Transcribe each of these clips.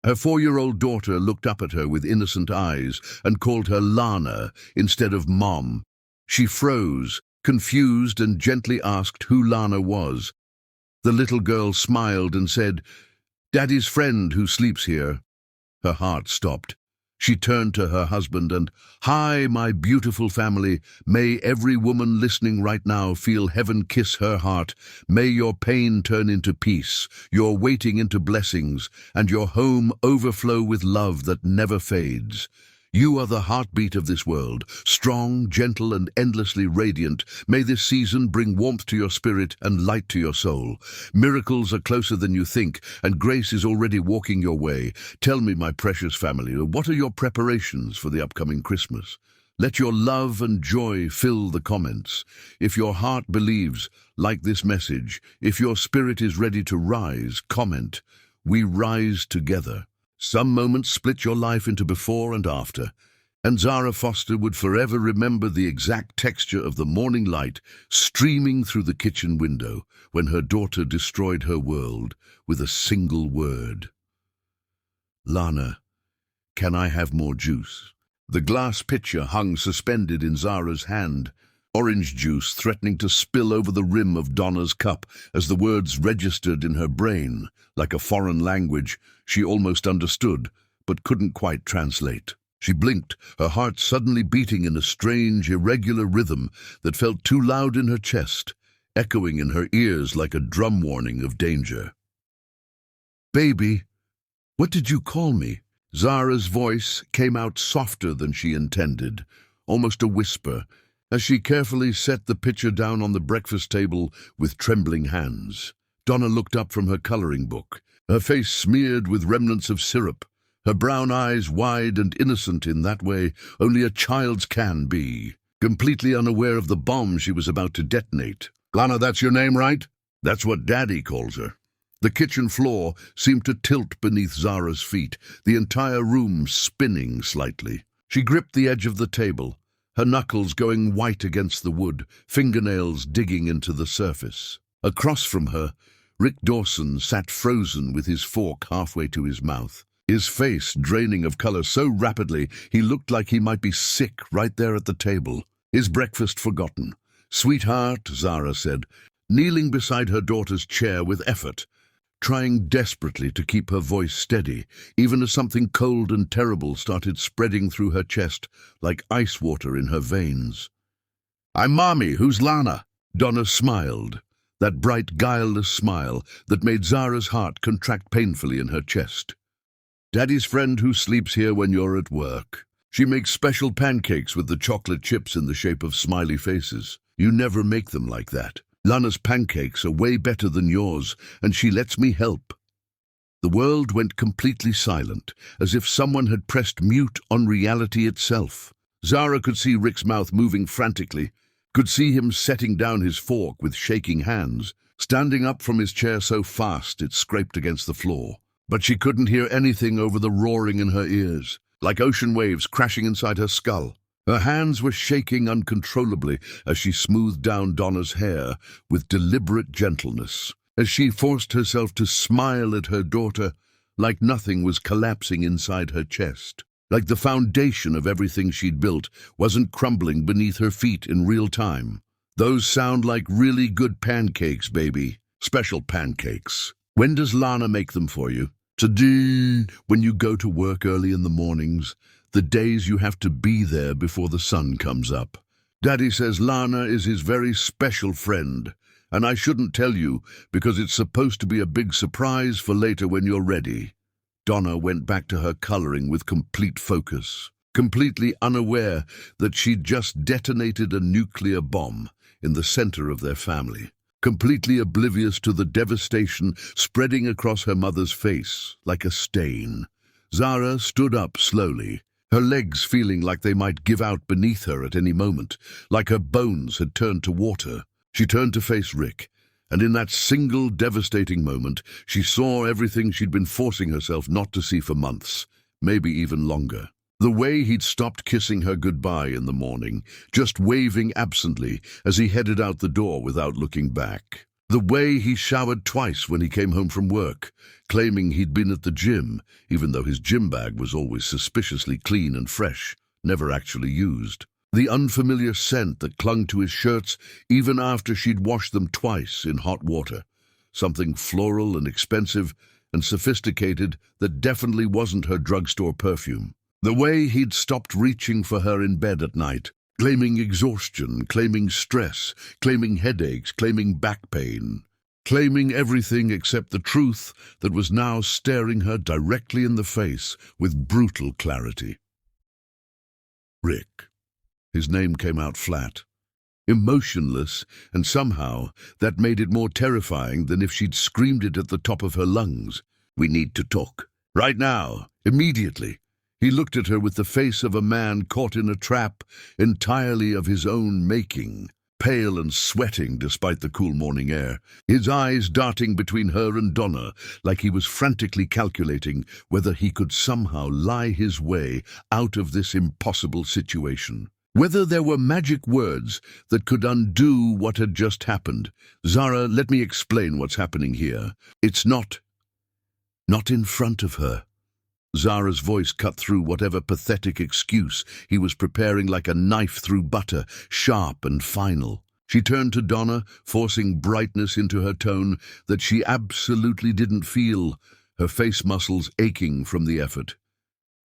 Her 4-year-old daughter looked up at her with innocent eyes and called her Lana instead of Mom. She froze, confused, and gently asked who Lana was. The little girl smiled and said, "Daddy's friend who sleeps here." Her heart stopped. She turned to her husband and, "Hi, my beautiful family. May every woman listening right now feel heaven kiss her heart. May your pain turn into peace, your waiting into blessings, and your home overflow with love that never fades. You are the heartbeat of this world, strong, gentle, and endlessly radiant. May this season bring warmth to your spirit and light to your soul. Miracles are closer than you think, and grace is already walking your way. Tell me, my precious family, what are your preparations for the upcoming Christmas? Let your love and joy fill the comments. If your heart believes, like this message. If your spirit is ready to rise, comment. We rise together. Some moments split your life into before and after, and Zara Foster would forever remember the exact texture of the morning light streaming through the kitchen window when her daughter destroyed her world with a single word. "Lana, can I have more juice?" The glass pitcher hung suspended in Zara's hand, orange juice threatening to spill over the rim of Donna's cup as the words registered in her brain, like a foreign language she almost understood, but couldn't quite translate. She blinked, her heart suddenly beating in a strange, irregular rhythm that felt too loud in her chest, echoing in her ears like a drum warning of danger. "Baby, what did you call me?" Zara's voice came out softer than she intended, almost a whisper, as she carefully set the pitcher down on the breakfast table with trembling hands. Donna looked up from her coloring book, her face smeared with remnants of syrup, her brown eyes wide and innocent in that way only a child's can be, completely unaware of the bomb she was about to detonate. "Lana, that's your name, right?" "That's what Daddy calls her." The kitchen floor seemed to tilt beneath Zara's feet, the entire room spinning slightly. She gripped the edge of the table, her knuckles going white against the wood, fingernails digging into the surface. Across from her, Rick Dawson sat frozen with his fork halfway to his mouth, his face draining of color so rapidly he looked like he might be sick right there at the table, his breakfast forgotten. "Sweetheart," Zara said, kneeling beside her daughter's chair with effort, trying desperately to keep her voice steady, even as something cold and terrible started spreading through her chest like ice water in her veins. "I'm Mommy, who's Lana?" Donna smiled, that bright, guileless smile that made Zara's heart contract painfully in her chest. "Daddy's friend who sleeps here when you're at work. She makes special pancakes with the chocolate chips in the shape of smiley faces. You never make them like that. Lana's pancakes are way better than yours, and she lets me help." The world went completely silent, as if someone had pressed mute on reality itself. Zara could see Rick's mouth moving frantically, could see him setting down his fork with shaking hands, standing up from his chair so fast it scraped against the floor. But she couldn't hear anything over the roaring in her ears, like ocean waves crashing inside her skull. Her hands were shaking uncontrollably as she smoothed down Donna's hair with deliberate gentleness, as she forced herself to smile at her daughter like nothing was collapsing inside her chest, like the foundation of everything she'd built wasn't crumbling beneath her feet in real time. "Those sound like really good pancakes, baby. Special pancakes. When does Lana make them for you?" "Today, when you go to work early in the mornings. The days you have to be there before the sun comes up. Daddy says Lana is his very special friend, and I shouldn't tell you because it's supposed to be a big surprise for later when you're ready." Donna went back to her coloring with complete focus, completely unaware that she'd just detonated a nuclear bomb in the center of their family, completely oblivious to the devastation spreading across her mother's face like a stain. Zara stood up slowly, her legs feeling like they might give out beneath her at any moment, like her bones had turned to water. She turned to face Rick, and in that single devastating moment, she saw everything she'd been forcing herself not to see for months, maybe even longer. The way he'd stopped kissing her goodbye in the morning, just waving absently as he headed out the door without looking back. The way he showered twice when he came home from work, claiming he'd been at the gym, even though his gym bag was always suspiciously clean and fresh, never actually used. The unfamiliar scent that clung to his shirts even after she'd washed them twice in hot water. Something floral and expensive and sophisticated that definitely wasn't her drugstore perfume. The way he'd stopped reaching for her in bed at night, claiming exhaustion, claiming stress, claiming headaches, claiming back pain, claiming everything except the truth that was now staring her directly in the face with brutal clarity. Rick. His name came out flat, emotionless, and somehow that made it more terrifying than if she'd screamed it at the top of her lungs. "We need to talk. Right now. Immediately." He looked at her with the face of a man caught in a trap entirely of his own making, pale and sweating despite the cool morning air, his eyes darting between her and Donna like he was frantically calculating whether he could somehow lie his way out of this impossible situation. Whether there were magic words that could undo what had just happened. "Zara, let me explain what's happening here. It's not in front of her." Zara's voice cut through whatever pathetic excuse he was preparing like a knife through butter, sharp and final. She turned to Donna, forcing brightness into her tone that she absolutely didn't feel, her face muscles aching from the effort.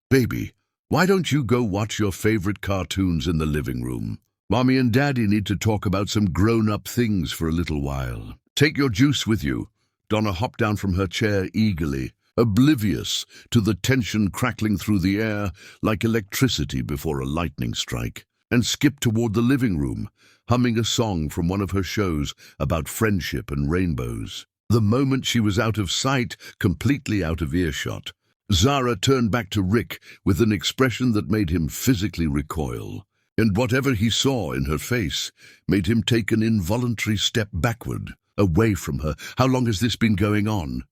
"Baby, why don't you go watch your favorite cartoons in the living room? Mommy and Daddy need to talk about some grown-up things for a little while. Take your juice with you." Donna hopped down from her chair eagerly, oblivious to the tension crackling through the air like electricity before a lightning strike, and skipped toward the living room, humming a song from one of her shows about friendship and rainbows. The moment she was out of sight, completely out of earshot, Zara turned back to Rick with an expression that made him physically recoil, and whatever he saw in her face made him take an involuntary step backward, away from her. "How long has this been going on?"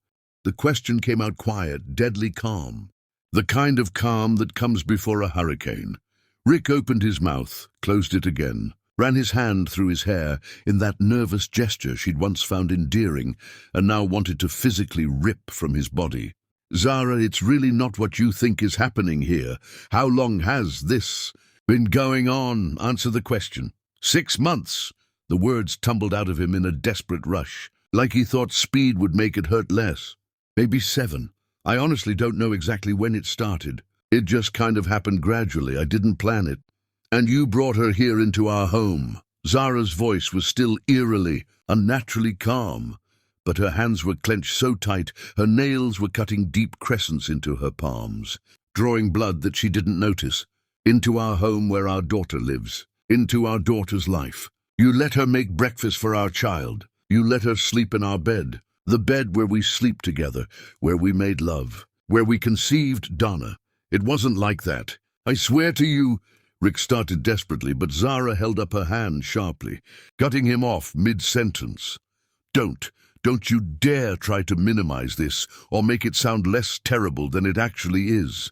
The question came out quiet, deadly calm, the kind of calm that comes before a hurricane. Rick opened his mouth, closed it again, ran his hand through his hair in that nervous gesture she'd once found endearing and now wanted to physically rip from his body. "Zara, it's really not what you think is happening here. How long has this been going on? Answer the question." 6 months. The words tumbled out of him in a desperate rush, like he thought speed would make it hurt less. "Maybe 7. I honestly don't know exactly when it started. It just kind of happened gradually. I didn't plan it. And you brought her here into our home." Zara's voice was still eerily, unnaturally calm, but her hands were clenched so tight her nails were cutting deep crescents into her palms, drawing blood that she didn't notice. "Into our home where our daughter lives. Into our daughter's life. You let her make breakfast for our child. You let her sleep in our bed. The bed where we sleep together, where we made love, where we conceived Donna. It wasn't like that. I swear to you." Rick started desperately, but Zara held up her hand sharply, cutting him off mid-sentence. Don't you dare try to minimize this or make it sound less terrible than it actually is."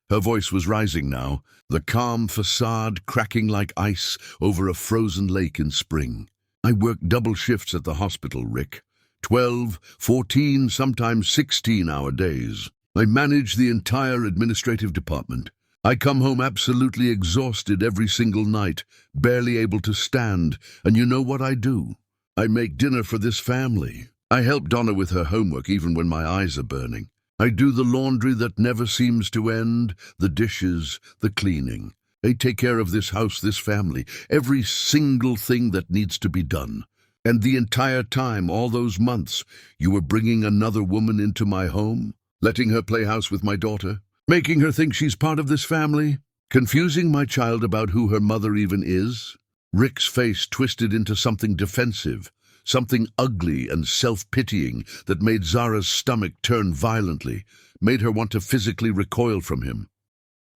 Her voice was rising now, the calm facade cracking like ice over a frozen lake in spring. "I worked double shifts at the hospital, Rick. 12, 14, sometimes 16-hour days. I managed the entire administrative department. I come home absolutely exhausted every single night, barely able to stand, and you know what I do? I make dinner for this family. I help Donna with her homework even when my eyes are burning. I do the laundry that never seems to end, the dishes, the cleaning. I take care of this house, this family, every single thing that needs to be done. And the entire time, all those months, you were bringing another woman into my home, letting her play house with my daughter, making her think she's part of this family, confusing my child about who her mother even is." Rick's face twisted into something defensive, something ugly and self-pitying that made Zara's stomach turn violently, made her want to physically recoil from him.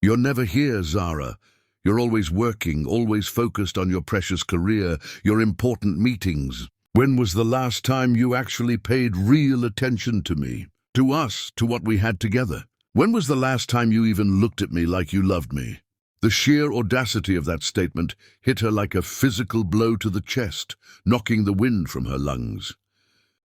"You're never here, Zara. You're always working, always focused on your precious career, your important meetings. When was the last time you actually paid real attention to me, to us, to what we had together? When was the last time you even looked at me like you loved me?" The sheer audacity of that statement hit her like a physical blow to the chest, knocking the wind from her lungs.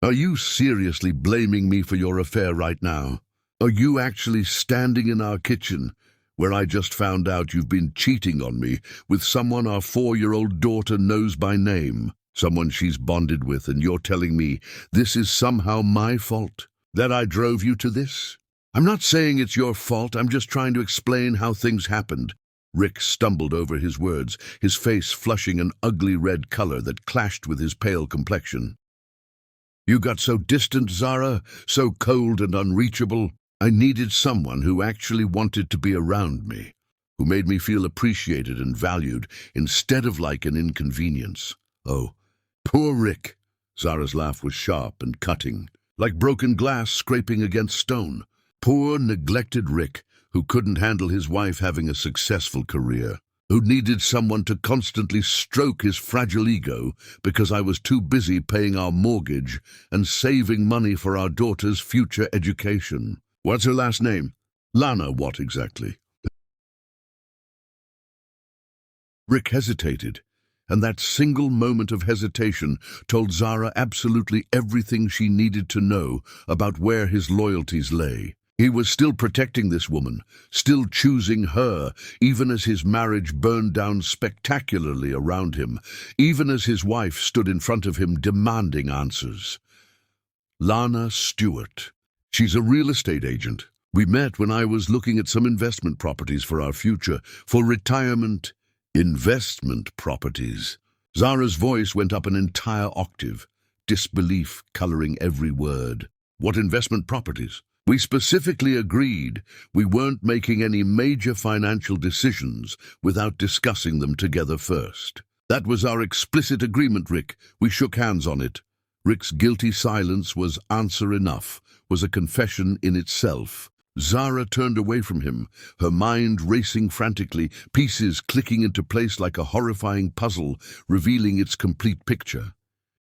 Are you seriously blaming me for your affair right now? Are you actually standing in our kitchen, where I just found out you've been cheating on me with someone our 4-year-old daughter knows by name, someone she's bonded with, and you're telling me this is somehow my fault, that I drove you to this? I'm not saying it's your fault, I'm just trying to explain how things happened. Rick stumbled over his words, his face flushing an ugly red color that clashed with his pale complexion. You got so distant, Zara, so cold and unreachable. I needed someone who actually wanted to be around me, who made me feel appreciated and valued instead of like an inconvenience. Oh, poor Rick. Zara's laugh was sharp and cutting, like broken glass scraping against stone. Poor, neglected Rick, who couldn't handle his wife having a successful career, who needed someone to constantly stroke his fragile ego because I was too busy paying our mortgage and saving money for our daughter's future education. What's her last name? Lana, what exactly? Rick hesitated, and that single moment of hesitation told Zara absolutely everything she needed to know about where his loyalties lay. He was still protecting this woman, still choosing her, even as his marriage burned down spectacularly around him, even as his wife stood in front of him demanding answers. Lana Stewart. She's a real estate agent. We met when I was looking at some investment properties for our future, for retirement. Investment properties. Zara's voice went up an entire octave, disbelief coloring every word. What investment properties? We specifically agreed we weren't making any major financial decisions without discussing them together first. That was our explicit agreement, Rick. We shook hands on it. Rick's guilty silence was answer enough, was a confession in itself. Zara turned away from him, her mind racing frantically, pieces clicking into place like a horrifying puzzle, revealing its complete picture.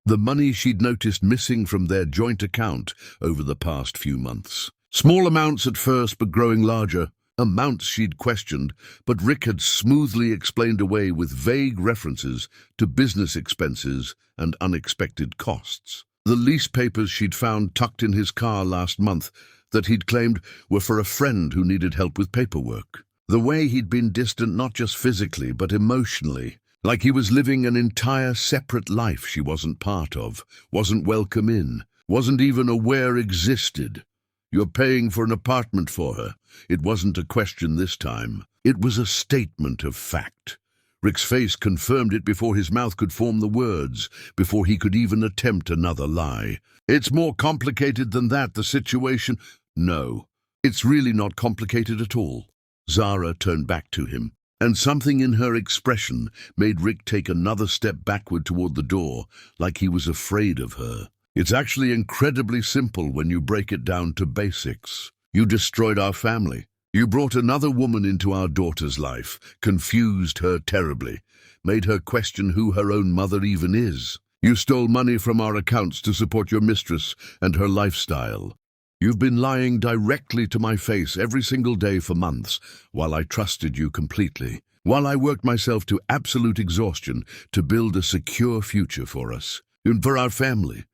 The money she'd noticed missing from their joint account over the past few months. Small amounts at first, but growing larger. Amounts she'd questioned, but Rick had smoothly explained away with vague references to business expenses and unexpected costs. The lease papers she'd found tucked in his car last month that he'd claimed were for a friend who needed help with paperwork. The way he'd been distant not just physically, but emotionally, like he was living an entire separate life she wasn't part of, wasn't welcome in, wasn't even aware existed. You're paying for an apartment for her. It wasn't a question this time. It was a statement of fact. Rick's face confirmed it before his mouth could form the words, before he could even attempt another lie. It's more complicated than that, the situation. No, it's really not complicated at all. Zara turned back to him, and something in her expression made Rick take another step backward toward the door, like he was afraid of her. It's actually incredibly simple when you break it down to basics. You destroyed our family. You brought another woman into our daughter's life, confused her terribly, made her question who her own mother even is. You stole money from our accounts to support your mistress and her lifestyle. You've been lying directly to my face every single day for months, while I trusted you completely, while I worked myself to absolute exhaustion to build a secure future for us, and for our family.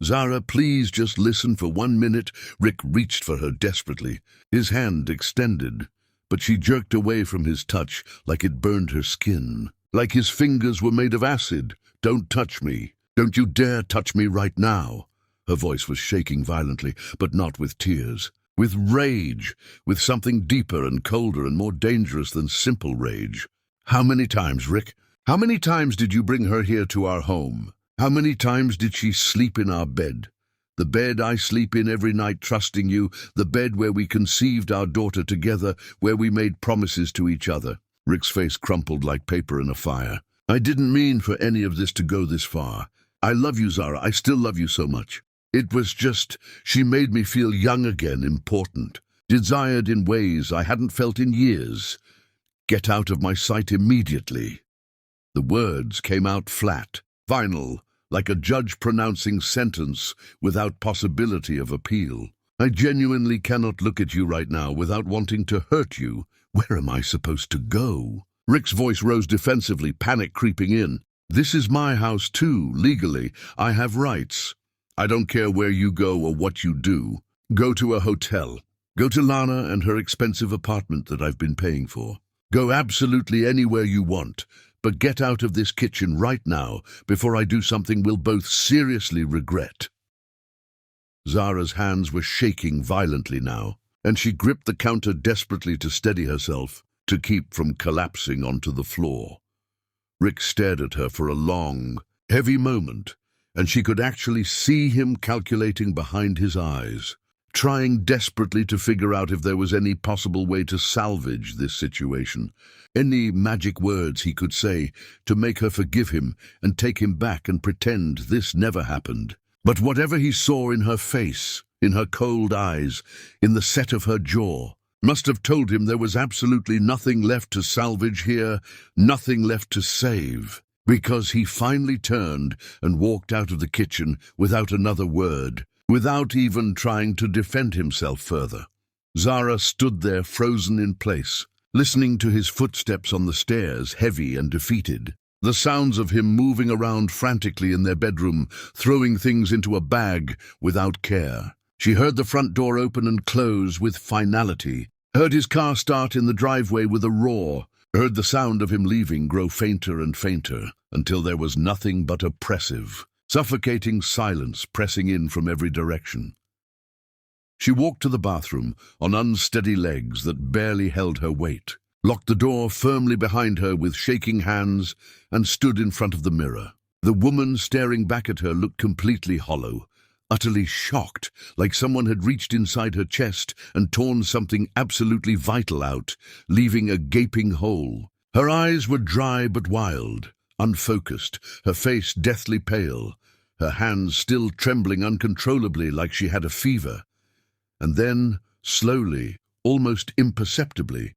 Zara, please just listen for 1 minute. Rick reached for her desperately, his hand extended, but she jerked away from his touch like it burned her skin, like his fingers were made of acid. Don't touch me. Don't you dare touch me right now. Her voice was shaking violently, but not with tears. With rage, with something deeper and colder and more dangerous than simple rage. How many times, Rick? How many times did you bring her here to our home? How many times did she sleep in our bed? The bed I sleep in every night trusting you, the bed where we conceived our daughter together, where we made promises to each other. Rick's face crumpled like paper in a fire. I didn't mean for any of this to go this far. I love you, Zara. I still love you so much. It was just, she made me feel young again, important, desired in ways I hadn't felt in years. Get out of my sight immediately. The words came out flat, final, like a judge pronouncing sentence without possibility of appeal. I genuinely cannot look at you right now without wanting to hurt you. Where am I supposed to go? Rick's voice rose defensively, panic creeping in. This is my house too, legally. I have rights. I don't care where you go or what you do. Go to a hotel. Go to Lana and her expensive apartment that I've been paying for. Go absolutely anywhere you want, but get out of this kitchen right now before I do something we'll both seriously regret." Zara's hands were shaking violently now, and she gripped the counter desperately to steady herself, to keep from collapsing onto the floor. Rick stared at her for a long, heavy moment, and she could actually see him calculating behind his eyes, trying desperately to figure out if there was any possible way to salvage this situation, any magic words he could say to make her forgive him and take him back and pretend this never happened. But whatever he saw in her face, in her cold eyes, in the set of her jaw, must have told him there was absolutely nothing left to salvage here, nothing left to save, because he finally turned and walked out of the kitchen without another word, without even trying to defend himself further. Zara stood there frozen in place, listening to his footsteps on the stairs, heavy and defeated. The sounds of him moving around frantically in their bedroom, throwing things into a bag without care. She heard the front door open and close with finality, heard his car start in the driveway with a roar, heard the sound of him leaving grow fainter and fainter, until there was nothing but oppressive, suffocating silence pressing in from every direction. She walked to the bathroom on unsteady legs that barely held her weight, locked the door firmly behind her with shaking hands, and stood in front of the mirror. The woman staring back at her looked completely hollow, utterly shocked, like someone had reached inside her chest and torn something absolutely vital out, leaving a gaping hole. Her eyes were dry but wild, unfocused, her face deathly pale, her hands still trembling uncontrollably like she had a fever. And then, slowly, almost imperceptibly,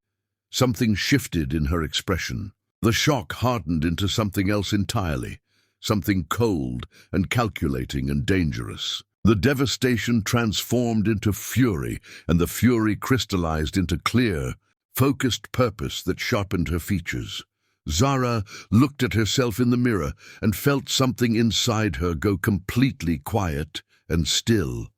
something shifted in her expression. The shock hardened into something else entirely, something cold and calculating and dangerous. The devastation transformed into fury, and the fury crystallized into clear, focused purpose that sharpened her features. Zara looked at herself in the mirror and felt something inside her go completely quiet and still.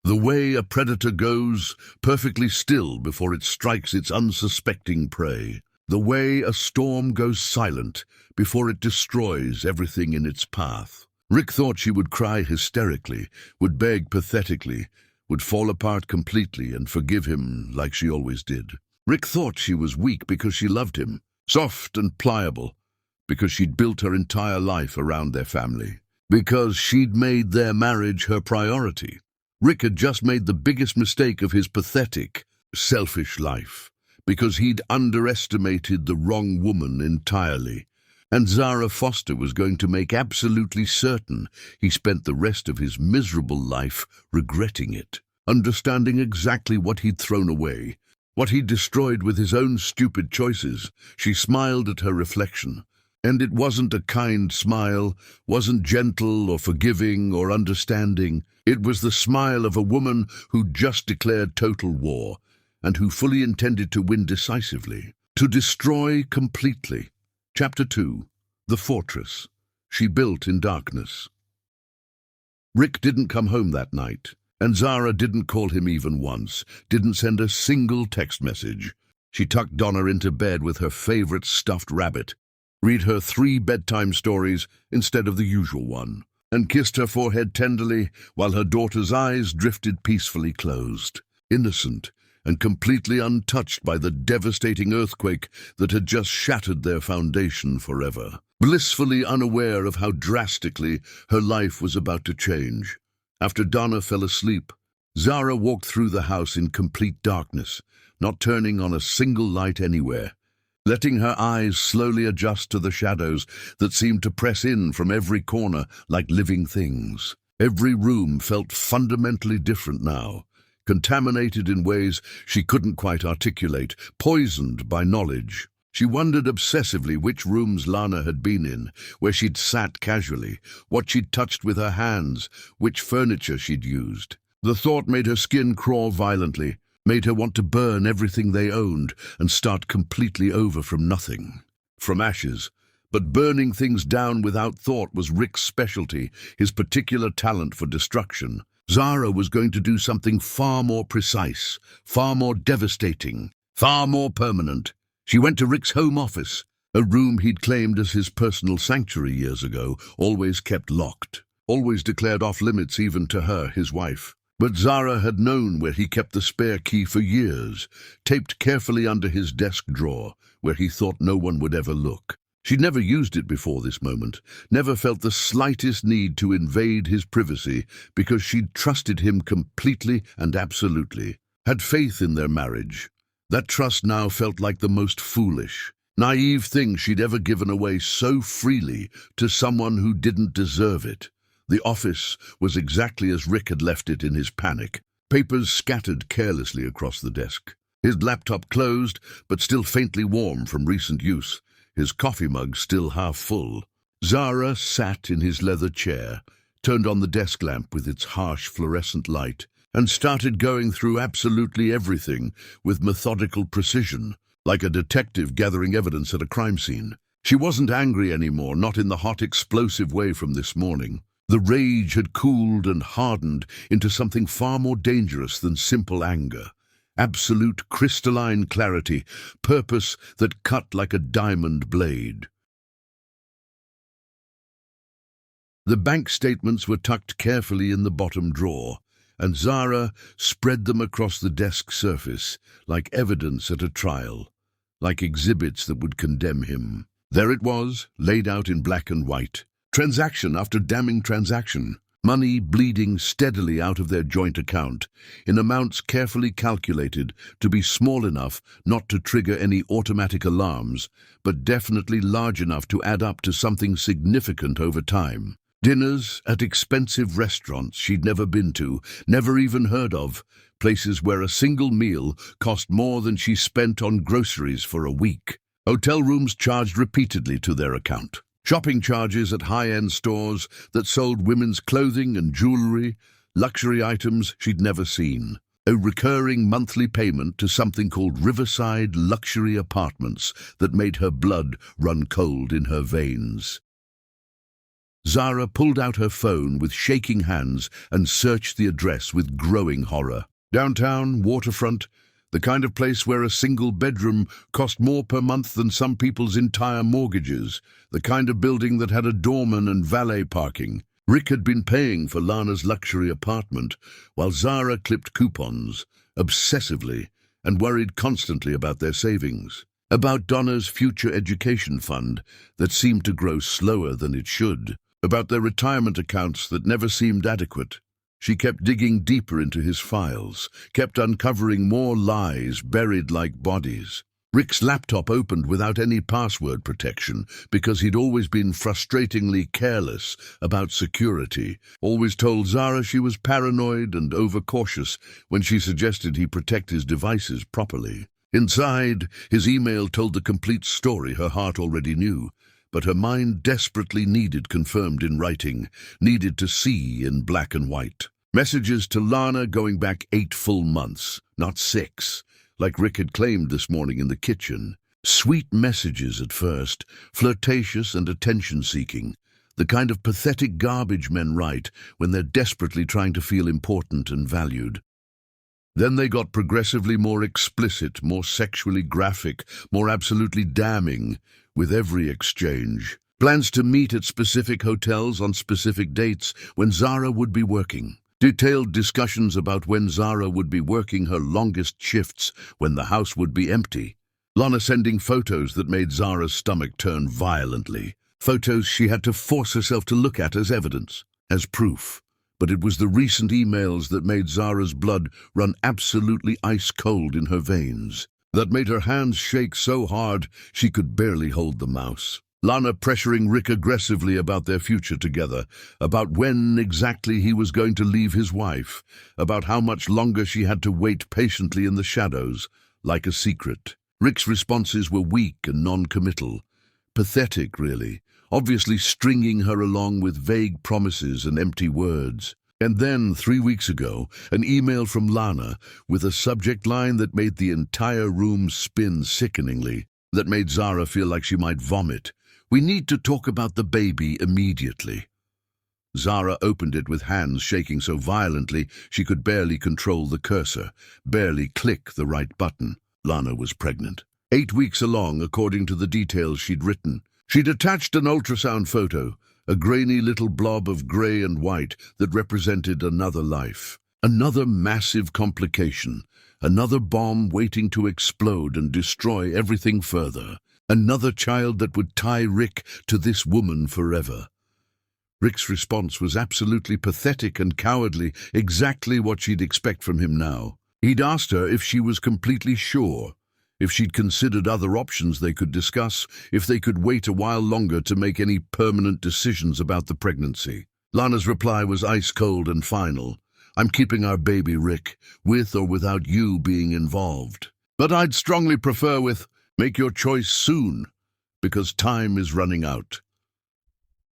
The way a predator goes, perfectly still before it strikes its unsuspecting prey. The way a storm goes silent before it destroys everything in its path. Rick thought she would cry hysterically, would beg pathetically, would fall apart completely and forgive him like she always did. Rick thought she was weak because she loved him, soft and pliable, because she'd built her entire life around their family, because she'd made their marriage her priority. Rick had just made the biggest mistake of his pathetic, selfish life, because he'd underestimated the wrong woman entirely, and Zara Foster was going to make absolutely certain he spent the rest of his miserable life regretting it, understanding exactly what he'd thrown away, what he'd destroyed with his own stupid choices. She smiled at her reflection, and it wasn't a kind smile, wasn't gentle or forgiving or understanding. It was the smile of a woman who'd just declared total war, and who fully intended to win decisively, to destroy completely. Chapter 2. The Fortress She Built in Darkness. Rick didn't come home that night, and Zara didn't call him even once, didn't send a single text message. She tucked Donna into bed with her favorite stuffed rabbit, read her 3 bedtime stories instead of the usual one, and kissed her forehead tenderly while her daughter's eyes drifted peacefully closed, innocent and completely untouched by the devastating earthquake that had just shattered their foundation forever, blissfully unaware of how drastically her life was about to change. After Donna fell asleep, Zara walked through the house in complete darkness, not turning on a single light anywhere, letting her eyes slowly adjust to the shadows that seemed to press in from every corner like living things. Every room felt fundamentally different now, contaminated in ways she couldn't quite articulate, poisoned by knowledge. She wondered obsessively which rooms Lana had been in, where she'd sat casually, what she'd touched with her hands, which furniture she'd used. The thought made her skin crawl violently, made her want to burn everything they owned and start completely over from nothing. From ashes, But burning things down without thought was Rick's specialty, his particular talent for destruction. Zara was going to do something far more precise, far more devastating, far more permanent. She went to Rick's home office, a room he'd claimed as his personal sanctuary years ago, always kept locked, always declared off-limits even to her, his wife. But Zara had known where he kept the spare key for years, taped carefully under his desk drawer, where he thought no one would ever look. She'd never used it before this moment, never felt the slightest need to invade his privacy, because she'd trusted him completely and absolutely, had faith in their marriage. That trust now felt like the most foolish, naive thing she'd ever given away so freely to someone who didn't deserve it. The office was exactly as Rick had left it in his panic, papers scattered carelessly across the desk. His laptop closed, but still faintly warm from recent use, his coffee mug still half full. Zara sat in his leather chair, turned on the desk lamp with its harsh fluorescent light, and started going through absolutely everything with methodical precision, like a detective gathering evidence at a crime scene. She wasn't angry anymore, not in the hot, explosive way from this morning. The rage had cooled and hardened into something far more dangerous than simple anger. Absolute crystalline clarity, purpose that cut like a diamond blade. The bank statements were tucked carefully in the bottom drawer, and Zara spread them across the desk surface, like evidence at a trial, like exhibits that would condemn him. There it was, laid out in black and white. Transaction after damning transaction. Money bleeding steadily out of their joint account, in amounts carefully calculated to be small enough not to trigger any automatic alarms, but definitely large enough to add up to something significant over time. Dinners at expensive restaurants she'd never been to, never even heard of, places where a single meal cost more than she spent on groceries for a week. Hotel rooms charged repeatedly to their account. Shopping charges at high-end stores that sold women's clothing and jewelry, luxury items she'd never seen. A recurring monthly payment to something called Riverside Luxury Apartments that made her blood run cold in her veins. Zara pulled out her phone with shaking hands and searched the address with growing horror. Downtown, waterfront, the kind of place where a single bedroom cost more per month than some people's entire mortgages, the kind of building that had a doorman and valet parking. Rick had been paying for Lana's luxury apartment, while Zara clipped coupons, obsessively, and worried constantly about their savings, about Donna's future education fund that seemed to grow slower than it should, about their retirement accounts that never seemed adequate. She kept digging deeper into his files, kept uncovering more lies buried like bodies. Rick's laptop opened without any password protection because he'd always been frustratingly careless about security, always told Zara she was paranoid and overcautious when she suggested he protect his devices properly. Inside, his email told the complete story her heart already knew, but her mind desperately needed confirmed in writing, needed to see in black and white. Messages to Lana going back 8 full months, not 6, like Rick had claimed this morning in the kitchen. Sweet messages at first, flirtatious and attention-seeking, the kind of pathetic garbage men write when they're desperately trying to feel important and valued. Then they got progressively more explicit, more sexually graphic, more absolutely damning, with every exchange. Plans to meet at specific hotels on specific dates when Zara would be working. Detailed discussions about when Zara would be working her longest shifts, when the house would be empty. Lana sending photos that made Zara's stomach turn violently. Photos she had to force herself to look at as evidence, as proof. But it was the recent emails that made Zara's blood run absolutely ice-cold in her veins, that made her hands shake so hard she could barely hold the mouse. Lana pressuring Rick aggressively about their future together, about when exactly he was going to leave his wife, about how much longer she had to wait patiently in the shadows, like a secret. Rick's responses were weak and non-committal. Pathetic, really, obviously stringing her along with vague promises and empty words. And then, 3 weeks ago, an email from Lana with a subject line that made the entire room spin sickeningly, that made Zara feel like she might vomit, We need to talk about the baby immediately." Zara opened it with hands shaking so violently she could barely control the cursor, barely click the right button. Lana was pregnant. 8 weeks along, according to the details she'd written. She'd attached an ultrasound photo, a grainy little blob of grey and white that represented another life. Another massive complication. Another bomb waiting to explode and destroy everything further. Another child that would tie Rick to this woman forever. Rick's response was absolutely pathetic and cowardly, exactly what she'd expect from him now. He'd asked her if she was completely sure, if she'd considered other options they could discuss, if they could wait a while longer to make any permanent decisions about the pregnancy. Lana's reply was ice-cold and final. "I'm keeping our baby, Rick, with or without you being involved. But I'd strongly prefer with, make your choice soon, because time is running out."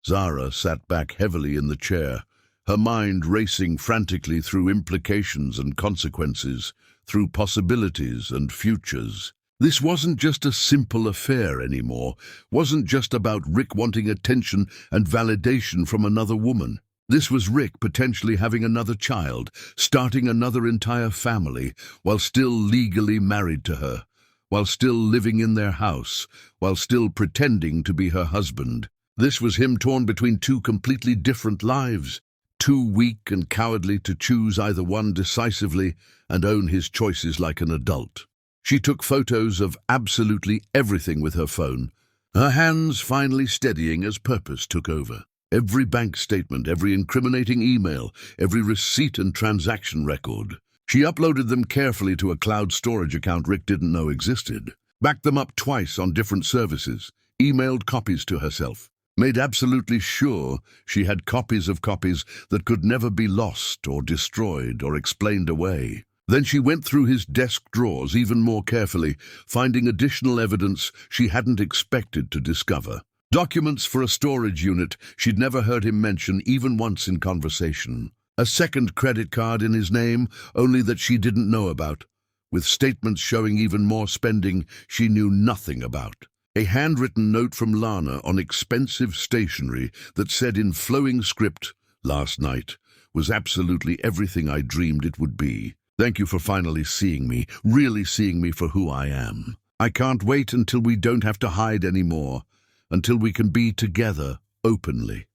Zara sat back heavily in the chair, her mind racing frantically through implications and consequences, through possibilities and futures. This wasn't just a simple affair anymore, wasn't just about Rick wanting attention and validation from another woman. This was Rick potentially having another child, starting another entire family, while still legally married to her, while still living in their house, while still pretending to be her husband. This was him torn between two completely different lives, too weak and cowardly to choose either one decisively and own his choices like an adult. She took photos of absolutely everything with her phone, her hands finally steadying as purpose took over. Every bank statement, every incriminating email, every receipt and transaction record. She uploaded them carefully to a cloud storage account Rick didn't know existed, backed them up twice on different services, emailed copies to herself, made absolutely sure she had copies of copies that could never be lost or destroyed or explained away. Then she went through his desk drawers even more carefully, finding additional evidence she hadn't expected to discover. Documents for a storage unit she'd never heard him mention even once in conversation. A second credit card in his name, only that she didn't know about, with statements showing even more spending she knew nothing about. A handwritten note from Lana on expensive stationery that said in flowing script, "Last night was absolutely everything I dreamed it would be. Thank you for finally seeing me, really seeing me for who I am. I can't wait until we don't have to hide anymore, until we can be together openly."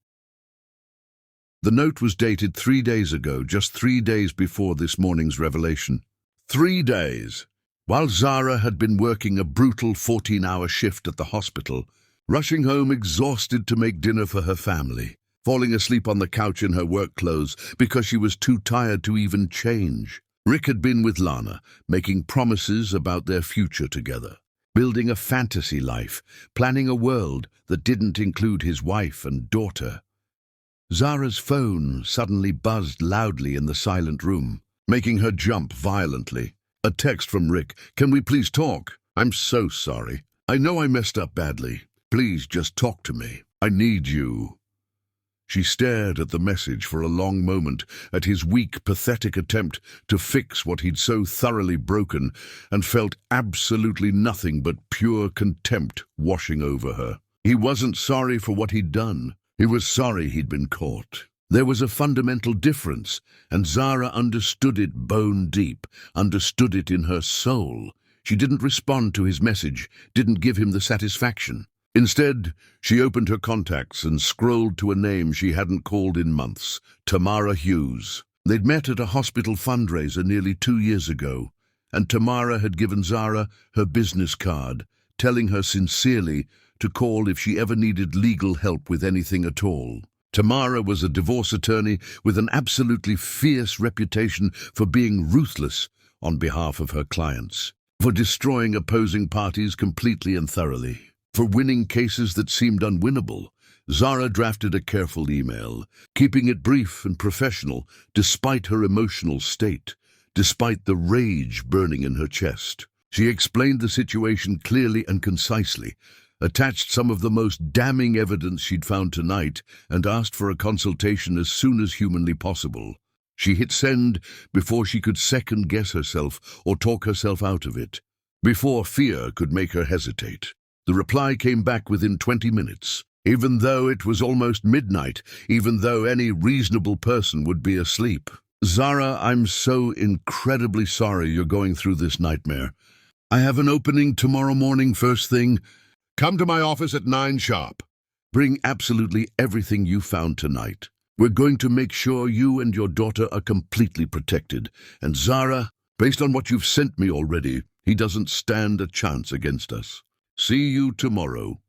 The note was dated 3 days ago, just 3 days before this morning's revelation. 3 days. While Zara had been working a brutal 14-hour shift at the hospital, rushing home exhausted to make dinner for her family, falling asleep on the couch in her work clothes because she was too tired to even change. Rick had been with Lana, making promises about their future together, building a fantasy life, planning a world that didn't include his wife and daughter. Zara's phone suddenly buzzed loudly in the silent room, making her jump violently. A text from Rick. "Can we please talk? I'm so sorry. I know I messed up badly. Please just talk to me. I need you." She stared at the message for a long moment, at his weak, pathetic attempt to fix what he'd so thoroughly broken, and felt absolutely nothing but pure contempt washing over her. He wasn't sorry for what he'd done. He was sorry he'd been caught. There was a fundamental difference, and Zara understood it bone deep, understood it in her soul. She didn't respond to his message, didn't give him the satisfaction. Instead, she opened her contacts and scrolled to a name she hadn't called in months, Tamara Hughes. They'd met at a hospital fundraiser nearly 2 years ago, and Tamara had given Zara her business card, telling her sincerely to call if she ever needed legal help with anything at all. Tamara was a divorce attorney with an absolutely fierce reputation for being ruthless on behalf of her clients, for destroying opposing parties completely and thoroughly, for winning cases that seemed unwinnable. Zara drafted a careful email, keeping it brief and professional despite her emotional state, despite the rage burning in her chest. She explained the situation clearly and concisely, attached some of the most damning evidence she'd found tonight, and asked for a consultation as soon as humanly possible. She hit send before she could second-guess herself or talk herself out of it, before fear could make her hesitate. The reply came back within 20 minutes. Even though it was almost midnight, even though any reasonable person would be asleep. Zara, I'm so incredibly sorry you're going through this nightmare. I have an opening tomorrow morning first thing. Come to my office at 9 sharp. Bring absolutely everything you found tonight. We're going to make sure you and your daughter are completely protected. And Zara, based on what you've sent me already, he doesn't stand a chance against us. See you tomorrow.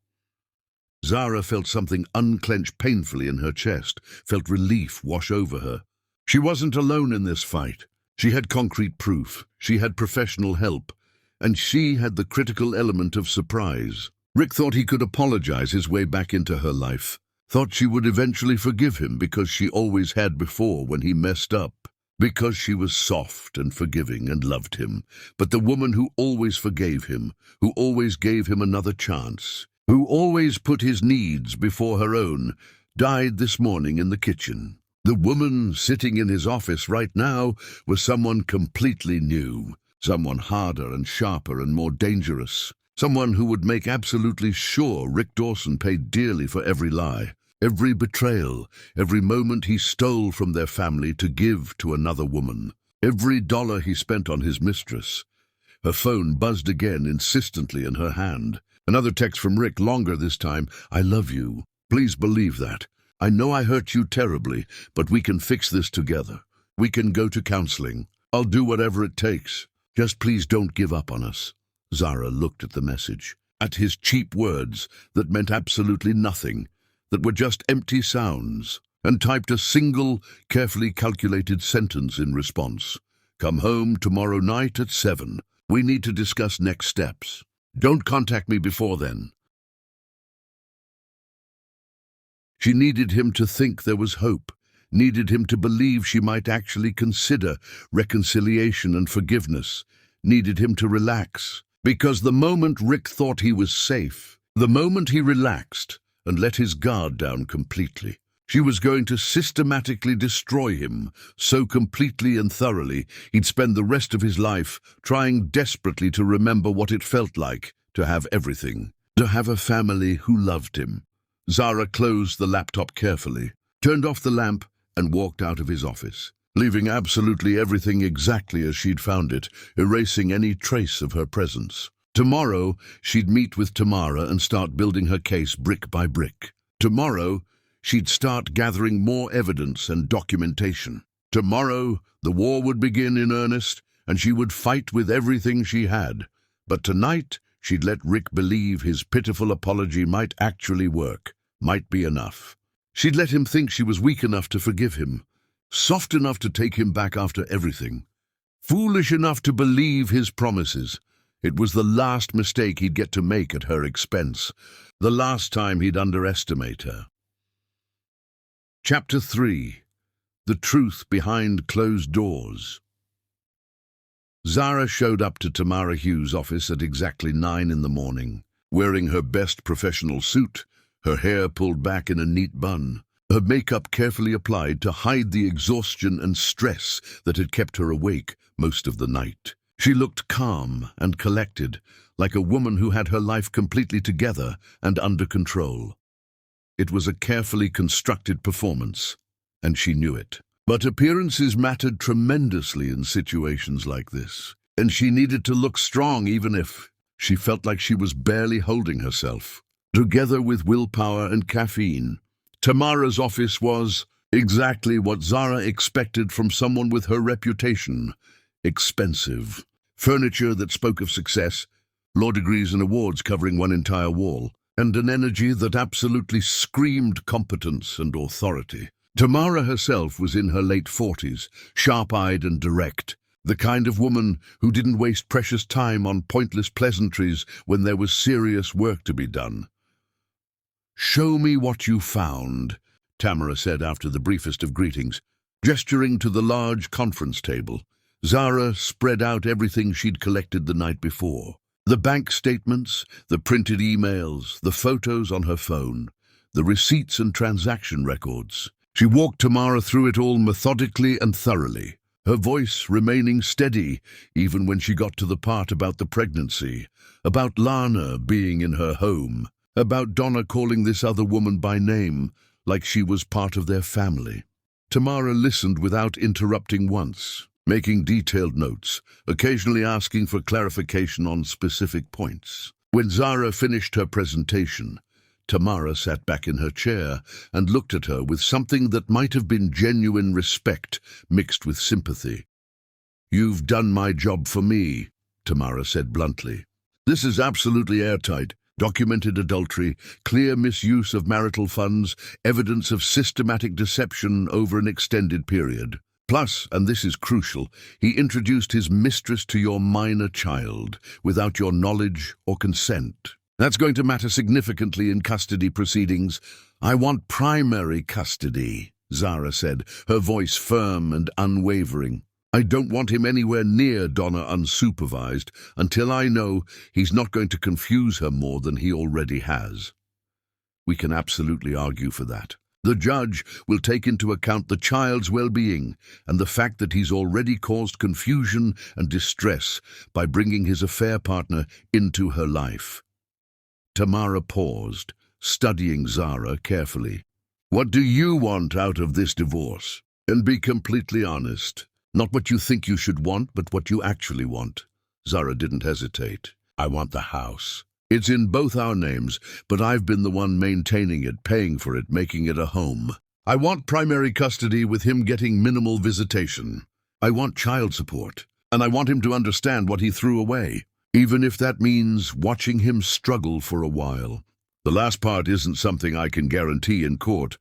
Zara felt something unclench painfully in her chest, felt relief wash over her. She wasn't alone in this fight. She had concrete proof, she had professional help, and she had the critical element of surprise. Rick thought he could apologize his way back into her life, thought she would eventually forgive him because she always had before when he messed up, because she was soft and forgiving and loved him. But the woman who always forgave him, who always gave him another chance, who always put his needs before her own, died this morning in the kitchen. The woman sitting in his office right now was someone completely new, someone harder and sharper and more dangerous, someone who would make absolutely sure Rick Dawson paid dearly for every lie, every betrayal, every moment he stole from their family to give to another woman, every dollar he spent on his mistress. Her phone buzzed again insistently in her hand. Another text from Rick, longer this time. I love you. Please believe that. I know I hurt you terribly, but we can fix this together. We can go to counseling. I'll do whatever it takes. Just please don't give up on us. Zara looked at the message, at his cheap words that meant absolutely nothing, that were just empty sounds, and typed a single, carefully calculated sentence in response. Come home tomorrow night at 7. We need to discuss next steps. Don't contact me before then. She needed him to think there was hope, needed him to believe she might actually consider reconciliation and forgiveness, needed him to relax. Because the moment Rick thought he was safe, the moment he relaxed and let his guard down completely, she was going to systematically destroy him so completely and thoroughly he'd spend the rest of his life trying desperately to remember what it felt like to have everything, to have a family who loved him. Zara closed the laptop carefully, turned off the lamp, and walked out of his office, leaving absolutely everything exactly as she'd found it, erasing any trace of her presence. Tomorrow, she'd meet with Tamara and start building her case brick by brick. Tomorrow, she'd start gathering more evidence and documentation. Tomorrow, the war would begin in earnest, and she would fight with everything she had. But tonight, she'd let Rick believe his pitiful apology might actually work, might be enough. She'd let him think she was weak enough to forgive him, soft enough to take him back after everything, foolish enough to believe his promises. It was the last mistake he'd get to make at her expense, the last time he'd underestimate her. Chapter 3. The Truth Behind Closed Doors. Zara showed up to Tamara Hughes' office at exactly 9 in the morning, wearing her best professional suit, her hair pulled back in a neat bun, her makeup carefully applied to hide the exhaustion and stress that had kept her awake most of the night. She looked calm and collected, like a woman who had her life completely together and under control. It was a carefully constructed performance, and she knew it. But appearances mattered tremendously in situations like this, and she needed to look strong even if she felt like she was barely holding herself. Together with willpower and caffeine, Tamara's office was exactly what Zara expected from someone with her reputation. Expensive. Furniture that spoke of success, law degrees and awards covering one entire wall, and an energy that absolutely screamed competence and authority. Tamara herself was in her late 40s, sharp-eyed and direct, the kind of woman who didn't waste precious time on pointless pleasantries when there was serious work to be done. "Show me what you found," Tamara said after the briefest of greetings, gesturing to the large conference table. Zara spread out everything she'd collected the night before. The bank statements, the printed emails, the photos on her phone, the receipts and transaction records. She walked Tamara through it all methodically and thoroughly. her voice remaining steady even when she got to the part about the pregnancy, about Lana being in her home, about Donna calling this other woman by name like she was part of their family. Tamara listened without interrupting once, making detailed notes, occasionally asking for clarification on specific points. When Zara finished her presentation, Tamara sat back in her chair and looked at her with something that might have been genuine respect mixed with sympathy. "You've done my job for me," Tamara said bluntly. "This is absolutely airtight. Documented adultery, clear misuse of marital funds, evidence of systematic deception over an extended period. Plus, and this is crucial, he introduced his mistress to your minor child without your knowledge or consent. That's going to matter significantly in custody proceedings. I want primary custody," Zara said, her voice firm and unwavering. "I don't want him anywhere near Donna unsupervised until I know he's not going to confuse her more than he already has." We can absolutely argue for that. The judge will take into account the child's well-being and the fact that he's already caused confusion and distress by bringing his affair partner into her life. Tamara paused, studying Zara carefully. "What do you want out of this divorce? And be completely honest. Not what you think you should want, but what you actually want." Zara didn't hesitate. "I want the house. It's in both our names, but I've been the one maintaining it, paying for it, making it a home. I want primary custody with him getting minimal visitation. I want child support, and I want him to understand what he threw away, even if that means watching him struggle for a while. The last part isn't something I can guarantee in court,"